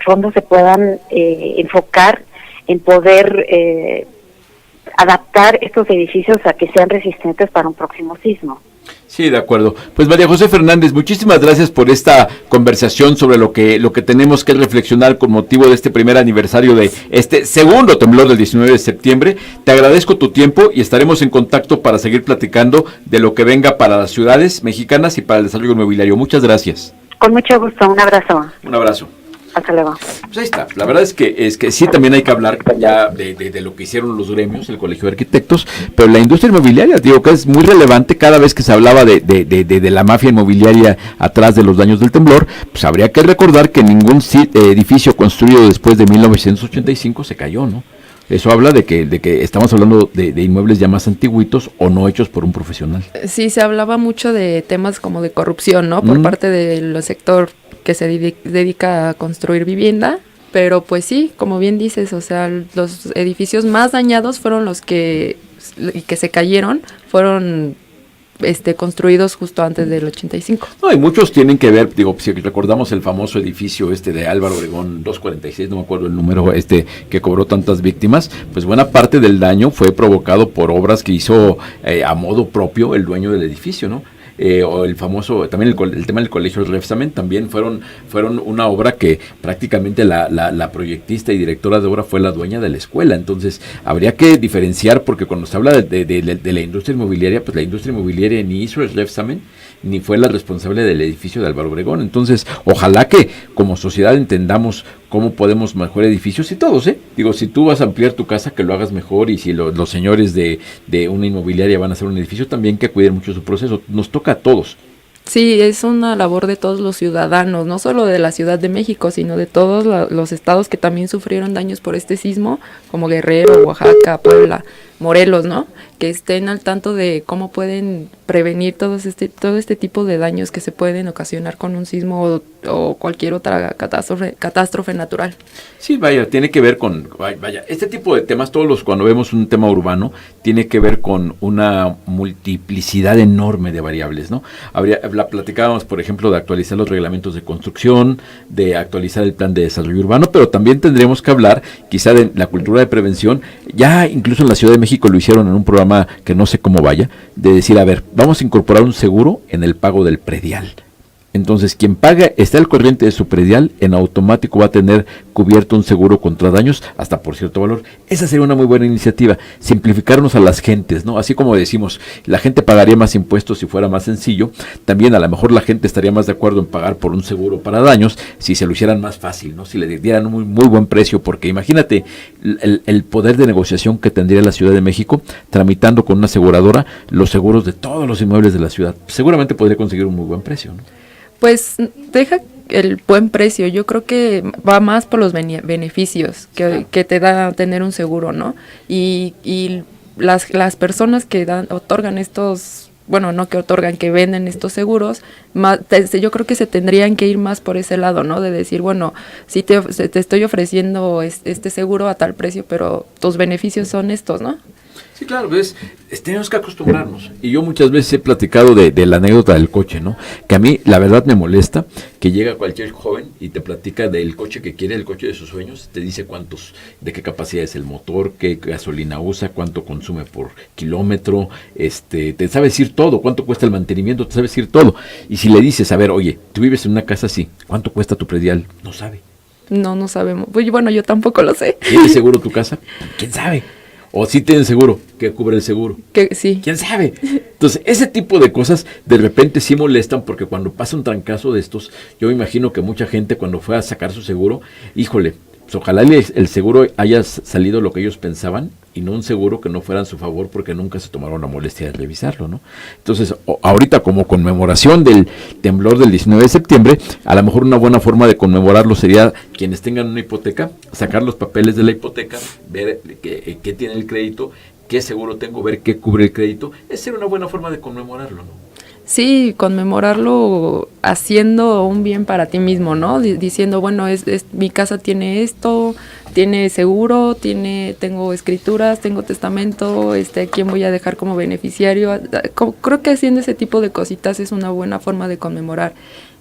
fondos se puedan enfocar en poder adaptar estos edificios a que sean resistentes para un próximo sismo. Sí, de acuerdo. Pues María José Fernández, muchísimas gracias por esta conversación sobre lo que tenemos que reflexionar con motivo de este primer aniversario de este segundo temblor del 19 de septiembre. Te agradezco tu tiempo y estaremos en contacto para seguir platicando de lo que venga para las ciudades mexicanas y para el desarrollo inmobiliario. Muchas gracias. Con mucho gusto, un abrazo. Un abrazo. Hasta luego. Pues ahí está. La verdad es que sí, también hay que hablar ya de lo que hicieron los gremios, el Colegio de Arquitectos, pero la industria inmobiliaria, digo que es muy relevante. Cada vez que se hablaba de la mafia inmobiliaria atrás de los daños del temblor, pues habría que recordar que ningún edificio construido después de 1985 se cayó, ¿no? Eso habla de que estamos hablando de inmuebles ya más antiguitos o no hechos por un profesional. Sí, se hablaba mucho de temas como de corrupción, ¿no? Por parte del sector que se dedica a construir vivienda, pero pues sí, como bien dices, o sea, los edificios más dañados fueron los que se cayeron, fueron construidos justo antes del 85. No, y muchos tienen que ver, digo, si recordamos el famoso edificio de Álvaro Obregón 246, no me acuerdo el número, que cobró tantas víctimas, pues buena parte del daño fue provocado por obras que hizo a modo propio el dueño del edificio, ¿no? O el famoso, también el tema del colegio Refsamen, también fueron una obra que prácticamente la proyectista y directora de obra fue la dueña de la escuela. Entonces habría que diferenciar, porque cuando se habla de la industria inmobiliaria, pues la industria inmobiliaria ni hizo el Refsamen ni fue la responsable del edificio de Álvaro Obregón. Entonces ojalá que como sociedad entendamos cómo podemos mejorar edificios, y todos, digo, si tú vas a ampliar tu casa, que lo hagas mejor, y si los señores de una inmobiliaria van a hacer un edificio, también que cuiden mucho su proceso. Nos toca a todos. Sí, es una labor de todos los ciudadanos, no solo de la Ciudad de México, sino de todos los estados que también sufrieron daños por este sismo, como Guerrero, Oaxaca, Puebla, Morelos, ¿no? Que estén al tanto de cómo pueden prevenir todo este tipo de daños que se pueden ocasionar con un sismo o cualquier otra catástrofe natural. Sí, vaya, tiene que ver con, este tipo de temas, cuando vemos un tema urbano, tiene que ver con una multiplicidad enorme de variables, ¿no? Platicábamos, por ejemplo, de actualizar los reglamentos de construcción, de actualizar el plan de desarrollo urbano, pero también tendremos que hablar quizá de la cultura de prevención. Ya incluso en la Ciudad de México lo hicieron en un programa que no sé cómo vaya, de decir, a ver, vamos a incorporar un seguro en el pago del predial. Entonces, quien paga, está al corriente de su predial, en automático va a tener cubierto un seguro contra daños, hasta por cierto valor. Esa sería una muy buena iniciativa, simplificarnos a las gentes, ¿no? Así como decimos, la gente pagaría más impuestos si fuera más sencillo, también a lo mejor la gente estaría más de acuerdo en pagar por un seguro para daños si se lo hicieran más fácil, ¿no? Si le dieran un muy buen precio, porque imagínate el poder de negociación que tendría la Ciudad de México tramitando con una aseguradora los seguros de todos los inmuebles de la ciudad. Seguramente podría conseguir un muy buen precio, ¿no? Pues deja el buen precio, yo creo que va más por los beneficios que te da tener un seguro, ¿no? Y las personas que otorgan estos, bueno, no que otorgan, que venden estos seguros, yo creo que se tendrían que ir más por ese lado, ¿no? De decir, bueno, si te estoy ofreciendo este seguro a tal precio, pero tus beneficios son estos, ¿no? Sí, claro, tenemos que acostumbrarnos. Y yo muchas veces he platicado de la anécdota del coche, ¿no? Que a mí, la verdad, me molesta que llega cualquier joven y te platica del coche que quiere, el coche de sus sueños, te dice de qué capacidad es el motor, qué gasolina usa, cuánto consume por kilómetro, te sabe decir todo, cuánto cuesta el mantenimiento, te sabe decir todo. Y si le dices, a ver, oye, tú vives en una casa así, ¿cuánto cuesta tu predial? No sabe. No sabemos. Pues bueno, yo tampoco lo sé. ¿Tienes seguro tu casa? ¿Quién sabe? O si tienen seguro, ¿qué cubre el seguro? Sí. ¿Quién sabe? Entonces, ese tipo de cosas de repente sí molestan, porque cuando pasa un trancazo de estos, yo me imagino que mucha gente cuando fue a sacar su seguro, híjole, pues ojalá el seguro haya salido lo que ellos pensaban y no un seguro que no fuera a su favor, porque nunca se tomaron la molestia de revisarlo, ¿no? Entonces, ahorita como conmemoración del temblor del 19 de septiembre, a lo mejor una buena forma de conmemorarlo sería quienes tengan una hipoteca, sacar los papeles de la hipoteca, ver qué tiene el crédito, qué seguro tengo, ver qué cubre el crédito. Esa sería una buena forma de conmemorarlo, ¿no? Sí, conmemorarlo haciendo un bien para ti mismo, ¿no? Diciendo, bueno, mi casa tiene esto, tiene seguro, tengo escrituras, tengo testamento, ¿quién voy a dejar como beneficiario? Creo que haciendo ese tipo de cositas es una buena forma de conmemorar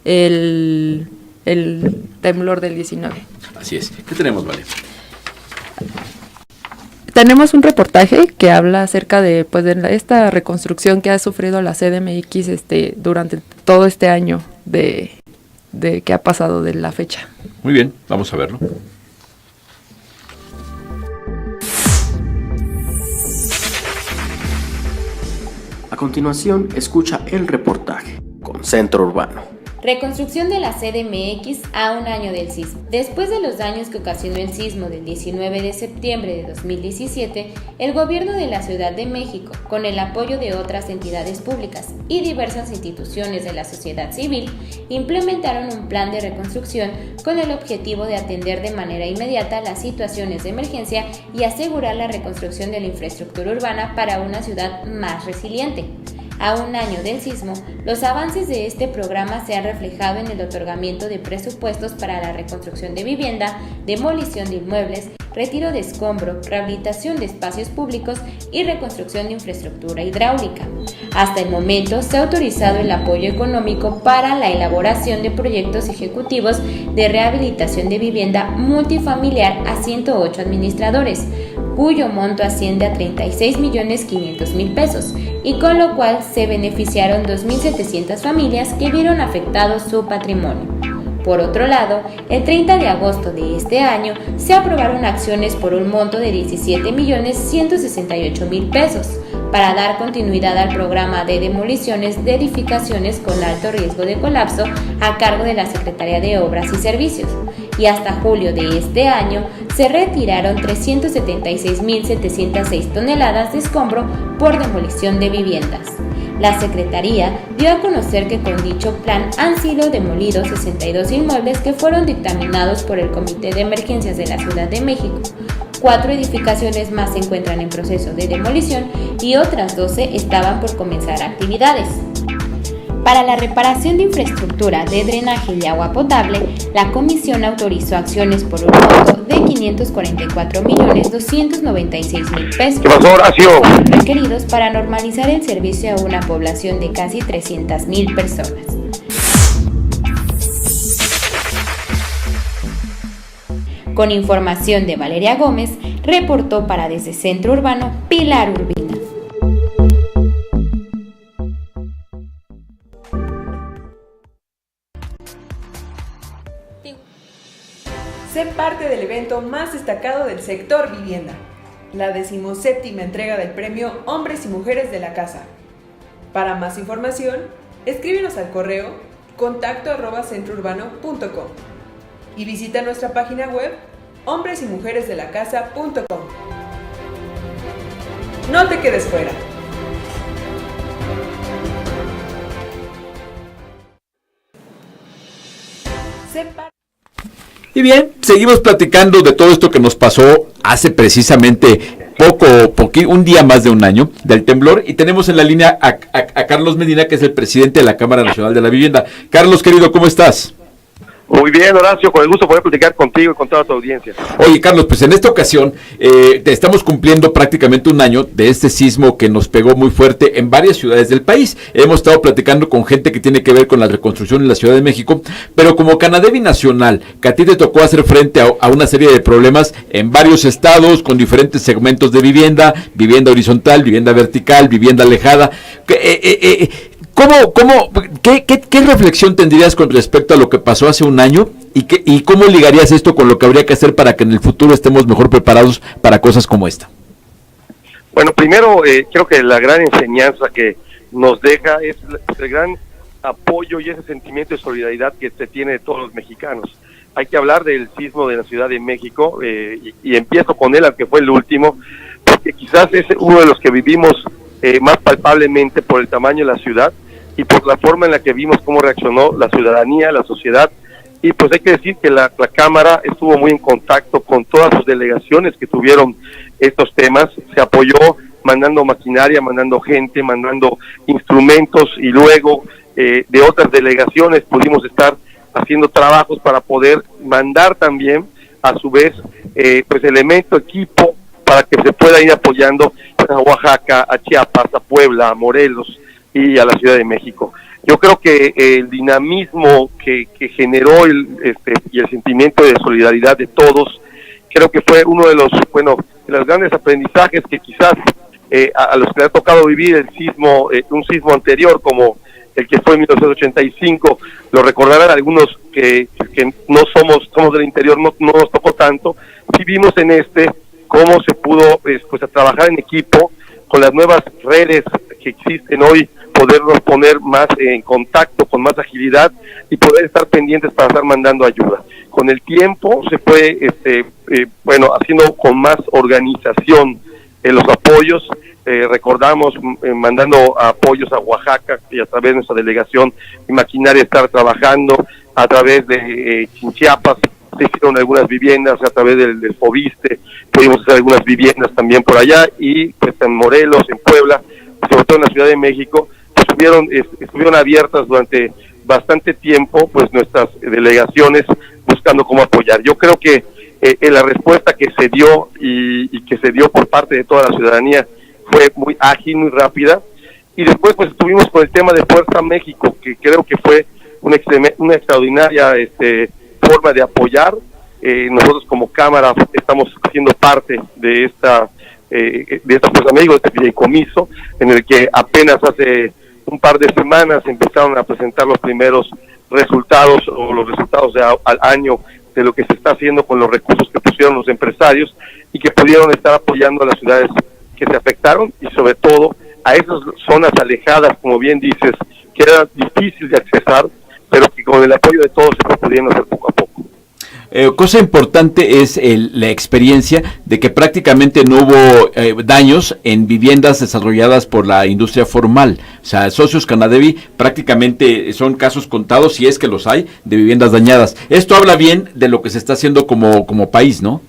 el temblor del 19. Así es. ¿Qué tenemos, Vale? Tenemos un reportaje que habla acerca de esta reconstrucción que ha sufrido la CDMX durante todo este año de que ha pasado de la fecha. Muy bien, vamos a verlo. A continuación, escucha el reportaje con Centro Urbano. Reconstrucción de la CDMX a un año del sismo. Después de los daños que ocasionó el sismo del 19 de septiembre de 2017, el gobierno de la Ciudad de México, con el apoyo de otras entidades públicas y diversas instituciones de la sociedad civil, implementaron un plan de reconstrucción con el objetivo de atender de manera inmediata las situaciones de emergencia y asegurar la reconstrucción de la infraestructura urbana para una ciudad más resiliente. A un año del sismo, los avances de este programa se han reflejado en el otorgamiento de presupuestos para la reconstrucción de vivienda, demolición de inmuebles, retiro de escombro, rehabilitación de espacios públicos y reconstrucción de infraestructura hidráulica. Hasta el momento se ha autorizado el apoyo económico para la elaboración de proyectos ejecutivos de rehabilitación de vivienda multifamiliar a 108 administradores, cuyo monto asciende a 36.500.000 pesos, y con lo cual se beneficiaron 2.700 familias que vieron afectado su patrimonio. Por otro lado, el 30 de agosto de este año se aprobaron acciones por un monto de 17.168.000 pesos para dar continuidad al programa de demoliciones de edificaciones con alto riesgo de colapso a cargo de la Secretaría de Obras y Servicios. Y hasta julio de este año se retiraron 376.706 toneladas de escombro por demolición de viviendas. La Secretaría dio a conocer que con dicho plan han sido demolidos 62 inmuebles que fueron dictaminados por el Comité de Emergencias de la Ciudad de México. 4 edificaciones más se encuentran en proceso de demolición y otras 12 estaban por comenzar actividades. Para la reparación de infraestructura de drenaje y agua potable, la Comisión autorizó acciones por un monto de 544.296.000 pesos. ¿Qué pasó, Horacio? Requeridos para normalizar el servicio a una población de casi 300.000 personas. Con información de Valeria Gómez, reportó para Desde Centro Urbano Pilar Urbina. Sé parte del evento más destacado del sector vivienda, la 17ª entrega del premio Hombres y Mujeres de la Casa. Para más información, escríbenos al correo contacto@centrourbano.com y visita nuestra página web hombresymujeresdelacasa.com. No te quedes fuera. Y bien, seguimos platicando de todo esto que nos pasó hace precisamente un día más de un año del temblor, y tenemos en la línea a Carlos Medina, que es el presidente de la Cámara Nacional de la Vivienda. Carlos, querido, ¿cómo estás? Muy bien, Horacio, con el gusto de poder platicar contigo y con toda tu audiencia. Oye, Carlos, pues en esta ocasión estamos cumpliendo prácticamente un año de este sismo que nos pegó muy fuerte en varias ciudades del país. Hemos estado platicando con gente que tiene que ver con la reconstrucción en la Ciudad de México, pero como Canadevi Nacional, que a ti te tocó hacer frente a una serie de problemas en varios estados con diferentes segmentos de vivienda, vivienda horizontal, vivienda vertical, vivienda alejada. ¿Qué reflexión tendrías con respecto a lo que pasó hace un año y cómo ligarías esto con lo que habría que hacer para que en el futuro estemos mejor preparados para cosas como esta? Bueno, primero creo que la gran enseñanza que nos deja es el gran apoyo y ese sentimiento de solidaridad que se tiene de todos los mexicanos. Hay que hablar del sismo de la Ciudad de México y empiezo con él, aunque fue el último, porque quizás es uno de los que vivimos más palpablemente por el tamaño de la ciudad y por la forma en la que vimos cómo reaccionó la ciudadanía, la sociedad. Y pues hay que decir que la Cámara estuvo muy en contacto con todas sus delegaciones que tuvieron estos temas, se apoyó mandando maquinaria, mandando gente, mandando instrumentos, y luego de otras delegaciones pudimos estar haciendo trabajos para poder mandar también a su vez pues elemento, equipo, para que se pueda ir apoyando a Oaxaca, a Chiapas, a Puebla, a Morelos y a la Ciudad de México. Yo creo que el dinamismo que generó y el sentimiento de solidaridad de todos, creo que fue uno de los grandes aprendizajes que quizás a los que le ha tocado vivir el sismo, un sismo anterior como el que fue en 1985, lo recordarán algunos que no somos del interior, no nos tocó tanto. Sí vimos en cómo se pudo a trabajar en equipo con las nuevas redes que existen hoy podernos poner más en contacto con más agilidad y poder estar pendientes para estar mandando ayuda. Con el tiempo se fue haciendo con más organización los apoyos. Recordamos mandando apoyos a Oaxaca, y a través de nuestra delegación y maquinaria estar trabajando, a través de Chiapas se hicieron algunas viviendas, a través del Fobiste pudimos hacer algunas viviendas también por allá, y pues en Morelos, en Puebla, sobre todo en la Ciudad de México, estuvieron abiertas durante bastante tiempo pues nuestras delegaciones buscando cómo apoyar. Yo creo que la respuesta que se dio y que se dio por parte de toda la ciudadanía fue muy ágil, muy rápida, y después pues estuvimos con el tema de Fuerza México, que creo que fue una extraordinaria forma de apoyar. Nosotros como Cámara estamos haciendo parte de esta Fuerza México, de este fideicomiso, en el que apenas hace un par de semanas empezaron a presentar los primeros resultados, o los resultados al año, de lo que se está haciendo con los recursos que pusieron los empresarios y que pudieron estar apoyando a las ciudades que se afectaron, y sobre todo a esas zonas alejadas, como bien dices, que era difícil de accesar, pero que con el apoyo de todos se fue pudiendo hacer poco a poco. Cosa importante es la experiencia de que prácticamente no hubo daños en viviendas desarrolladas por la industria formal. O sea, Socios Canadevi prácticamente son casos contados, si es que los hay, de viviendas dañadas. Esto habla bien de lo que se está haciendo como país, ¿no?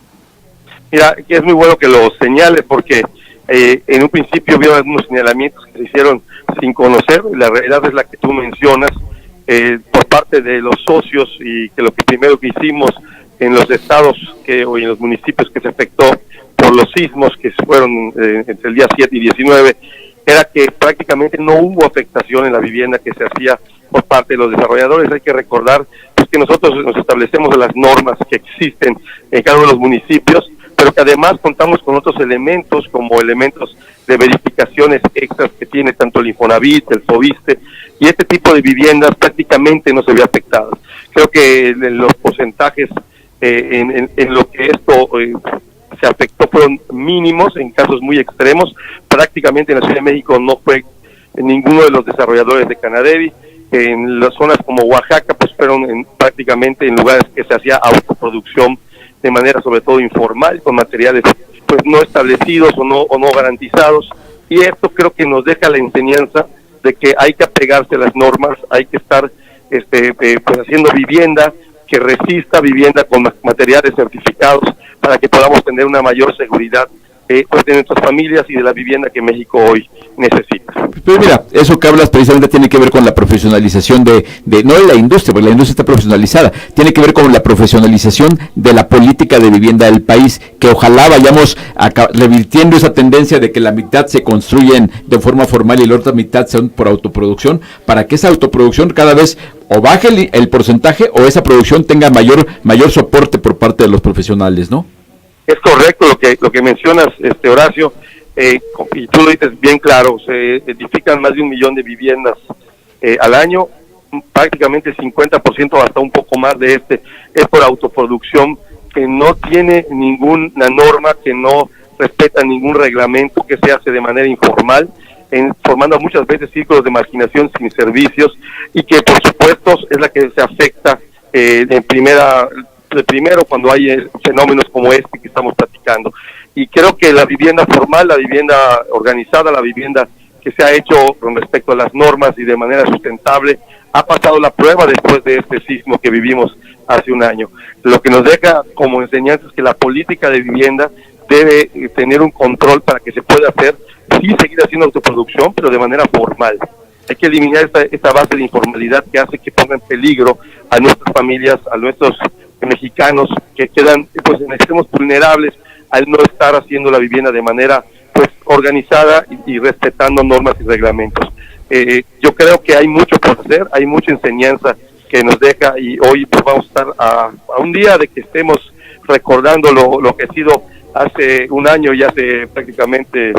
Mira, es muy bueno que lo señale, porque en un principio vieron algunos señalamientos que se hicieron sin conocer. La realidad es la que tú mencionas, por parte de los socios, y que lo primero que hicimos en los estados o en los municipios que se afectó por los sismos que fueron entre el día 7 y 19, era que prácticamente no hubo afectación en la vivienda que se hacía por parte de los desarrolladores. Hay que recordar pues, que nosotros nos establecemos de las normas que existen en cada uno de los municipios, pero que además contamos con otros elementos, como elementos de verificaciones extras que tiene tanto el Infonavit, el Fobiste, y este tipo de viviendas prácticamente no se ve afectadas. Creo que los porcentajes en lo que esto se afectó fueron mínimos, en casos muy extremos. Prácticamente en la Ciudad de México no fue ninguno de los desarrolladores de Canadevi. En las zonas como Oaxaca pues fueron prácticamente en lugares que se hacía autoproducción de manera sobre todo informal, con materiales pues no establecidos o no garantizados, y esto creo que nos deja la enseñanza de que hay que apegarse a las normas, hay que estar pues haciendo vivienda que resista, vivienda con materiales certificados, para que podamos tener una mayor seguridad pues de nuestras familias y de la vivienda que México hoy necesita. Pero mira, eso que hablas precisamente tiene que ver con la profesionalización no de la industria, porque la industria está profesionalizada, tiene que ver con la profesionalización de la política de vivienda del país, que ojalá vayamos revirtiendo esa tendencia de que la mitad se construyen de forma formal y la otra mitad son por autoproducción, para que esa autoproducción cada vez o baje el porcentaje, o esa producción tenga mayor soporte por parte de los profesionales, ¿no? Es correcto lo que mencionas, Horacio, y tú lo dices bien claro. Se edifican más de 1 millón de viviendas al año, prácticamente 50%, hasta un poco más de es por autoproducción, que no tiene ninguna norma, que no respeta ningún reglamento, que se hace de manera informal, formando muchas veces círculos de marginación sin servicios, y que por supuesto es la que se afecta primero cuando hay fenómenos como este que estamos platicando. Y creo que la vivienda formal, la vivienda organizada, la vivienda que se ha hecho con respecto a las normas y de manera sustentable, ha pasado la prueba después de este sismo que vivimos hace un año. Lo que nos deja como enseñanza es que la política de vivienda debe tener un control para que se pueda hacer, sí seguir haciendo autoproducción, pero de manera formal. Hay que eliminar esta base de informalidad que hace que ponga en peligro a nuestras familias, a nuestros mexicanos, que quedan pues en extremos vulnerables al no estar haciendo la vivienda de manera pues organizada y respetando normas y reglamentos. Yo creo que hay mucho por hacer, hay mucha enseñanza que nos deja, y hoy pues vamos a estar a un día de que estemos recordando lo que ha sido hace un año y hace prácticamente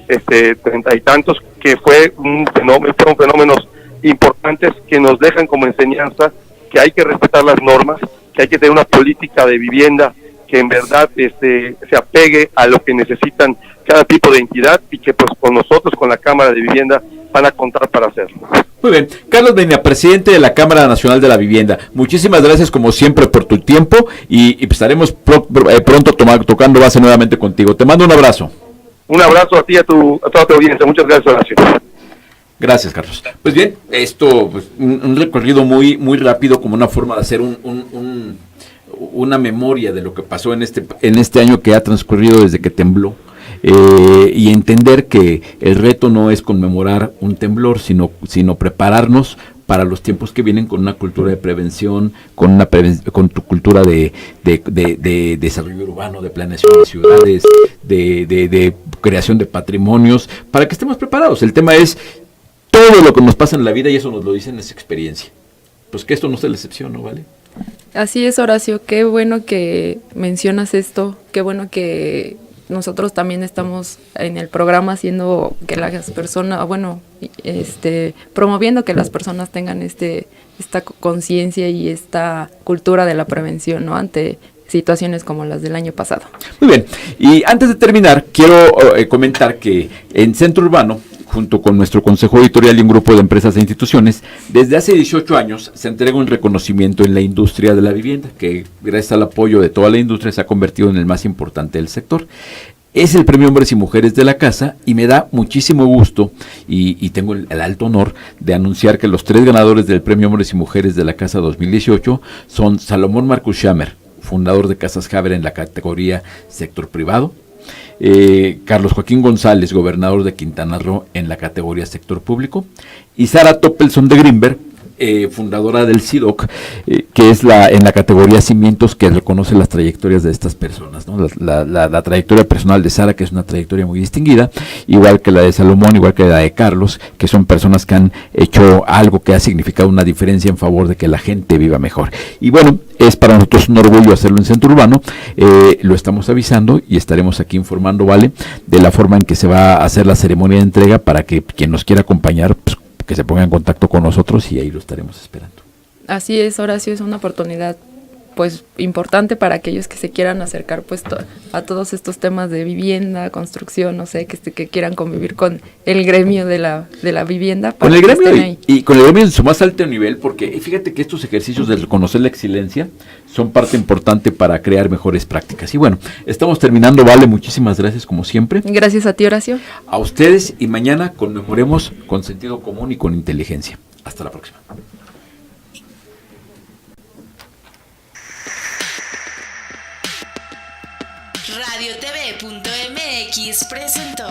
30 y tantos, que fueron fenómenos importantes que nos dejan como enseñanza que hay que respetar las normas, que hay que tener una política de vivienda que en verdad se apegue a lo que necesitan cada tipo de entidad, y que pues con nosotros, con la Cámara de Vivienda, van a contar para hacerlo. Muy bien. Carlos Medina, presidente de la Cámara Nacional de la Vivienda. Muchísimas gracias como siempre por tu tiempo y estaremos pronto tocando base nuevamente contigo. Te mando un abrazo. Un abrazo a ti y a toda tu audiencia. Muchas gracias, Horacio. Gracias, Carlos. Pues bien, esto, pues, un recorrido muy rápido, como una forma de hacer una memoria de lo que pasó en este año que ha transcurrido desde que tembló. Y entender que el reto no es conmemorar un temblor, sino prepararnos para los tiempos que vienen con una cultura de prevención, con tu cultura de desarrollo urbano, de planeación de ciudades, de creación de patrimonios, para que estemos preparados. El tema es todo lo que nos pasa en la vida, y eso nos lo dicen, es experiencia. Pues que esto no sea la excepción, ¿no vale? Así es, Horacio, qué bueno que mencionas esto, qué bueno que nosotros también estamos en el programa haciendo que las personas, promoviendo que las personas tengan esta conciencia y esta cultura de la prevención, ¿no? Ante situaciones como las del año pasado. Muy bien, y antes de terminar, quiero comentar que en Centro Urbano, junto con nuestro consejo editorial y un grupo de empresas e instituciones, desde hace 18 años se entrega un reconocimiento en la industria de la vivienda, que gracias al apoyo de toda la industria se ha convertido en el más importante del sector. Es el premio Hombres y Mujeres de la Casa, y me da muchísimo gusto y tengo el alto honor de anunciar que los 3 ganadores del premio Hombres y Mujeres de la Casa 2018 son Salomón Marcus Schamer, fundador de Casas Haber en la categoría sector privado, Carlos Joaquín González, gobernador de Quintana Roo en la categoría sector público, y Sara Toppelson de Grimberg, fundadora del CIDOC, que es en la categoría Cimientos, que reconoce las trayectorias de estas personas, ¿no? La trayectoria personal de Sara, que es una trayectoria muy distinguida, igual que la de Salomón, igual que la de Carlos, que son personas que han hecho algo que ha significado una diferencia en favor de que la gente viva mejor. Y bueno, es para nosotros un orgullo hacerlo en Centro Urbano, lo estamos avisando y estaremos aquí informando, ¿vale?, de la forma en que se va a hacer la ceremonia de entrega, para que quien nos quiera acompañar, pues, que se ponga en contacto con nosotros, y ahí lo estaremos esperando. Así es, Horacio, es una oportunidad pues importante para aquellos que se quieran acercar pues a todos estos temas de vivienda, construcción, no sé, que quieran convivir con el gremio de la vivienda. Con el gremio y con el gremio en su más alto nivel, porque fíjate que estos ejercicios de reconocer la excelencia son parte importante para crear mejores prácticas. Y bueno, estamos terminando, Vale, muchísimas gracias como siempre. Gracias a ti, Horacio. A ustedes, y mañana conmemoremos con sentido común y con inteligencia. Hasta la próxima. RadioTV.mx presentó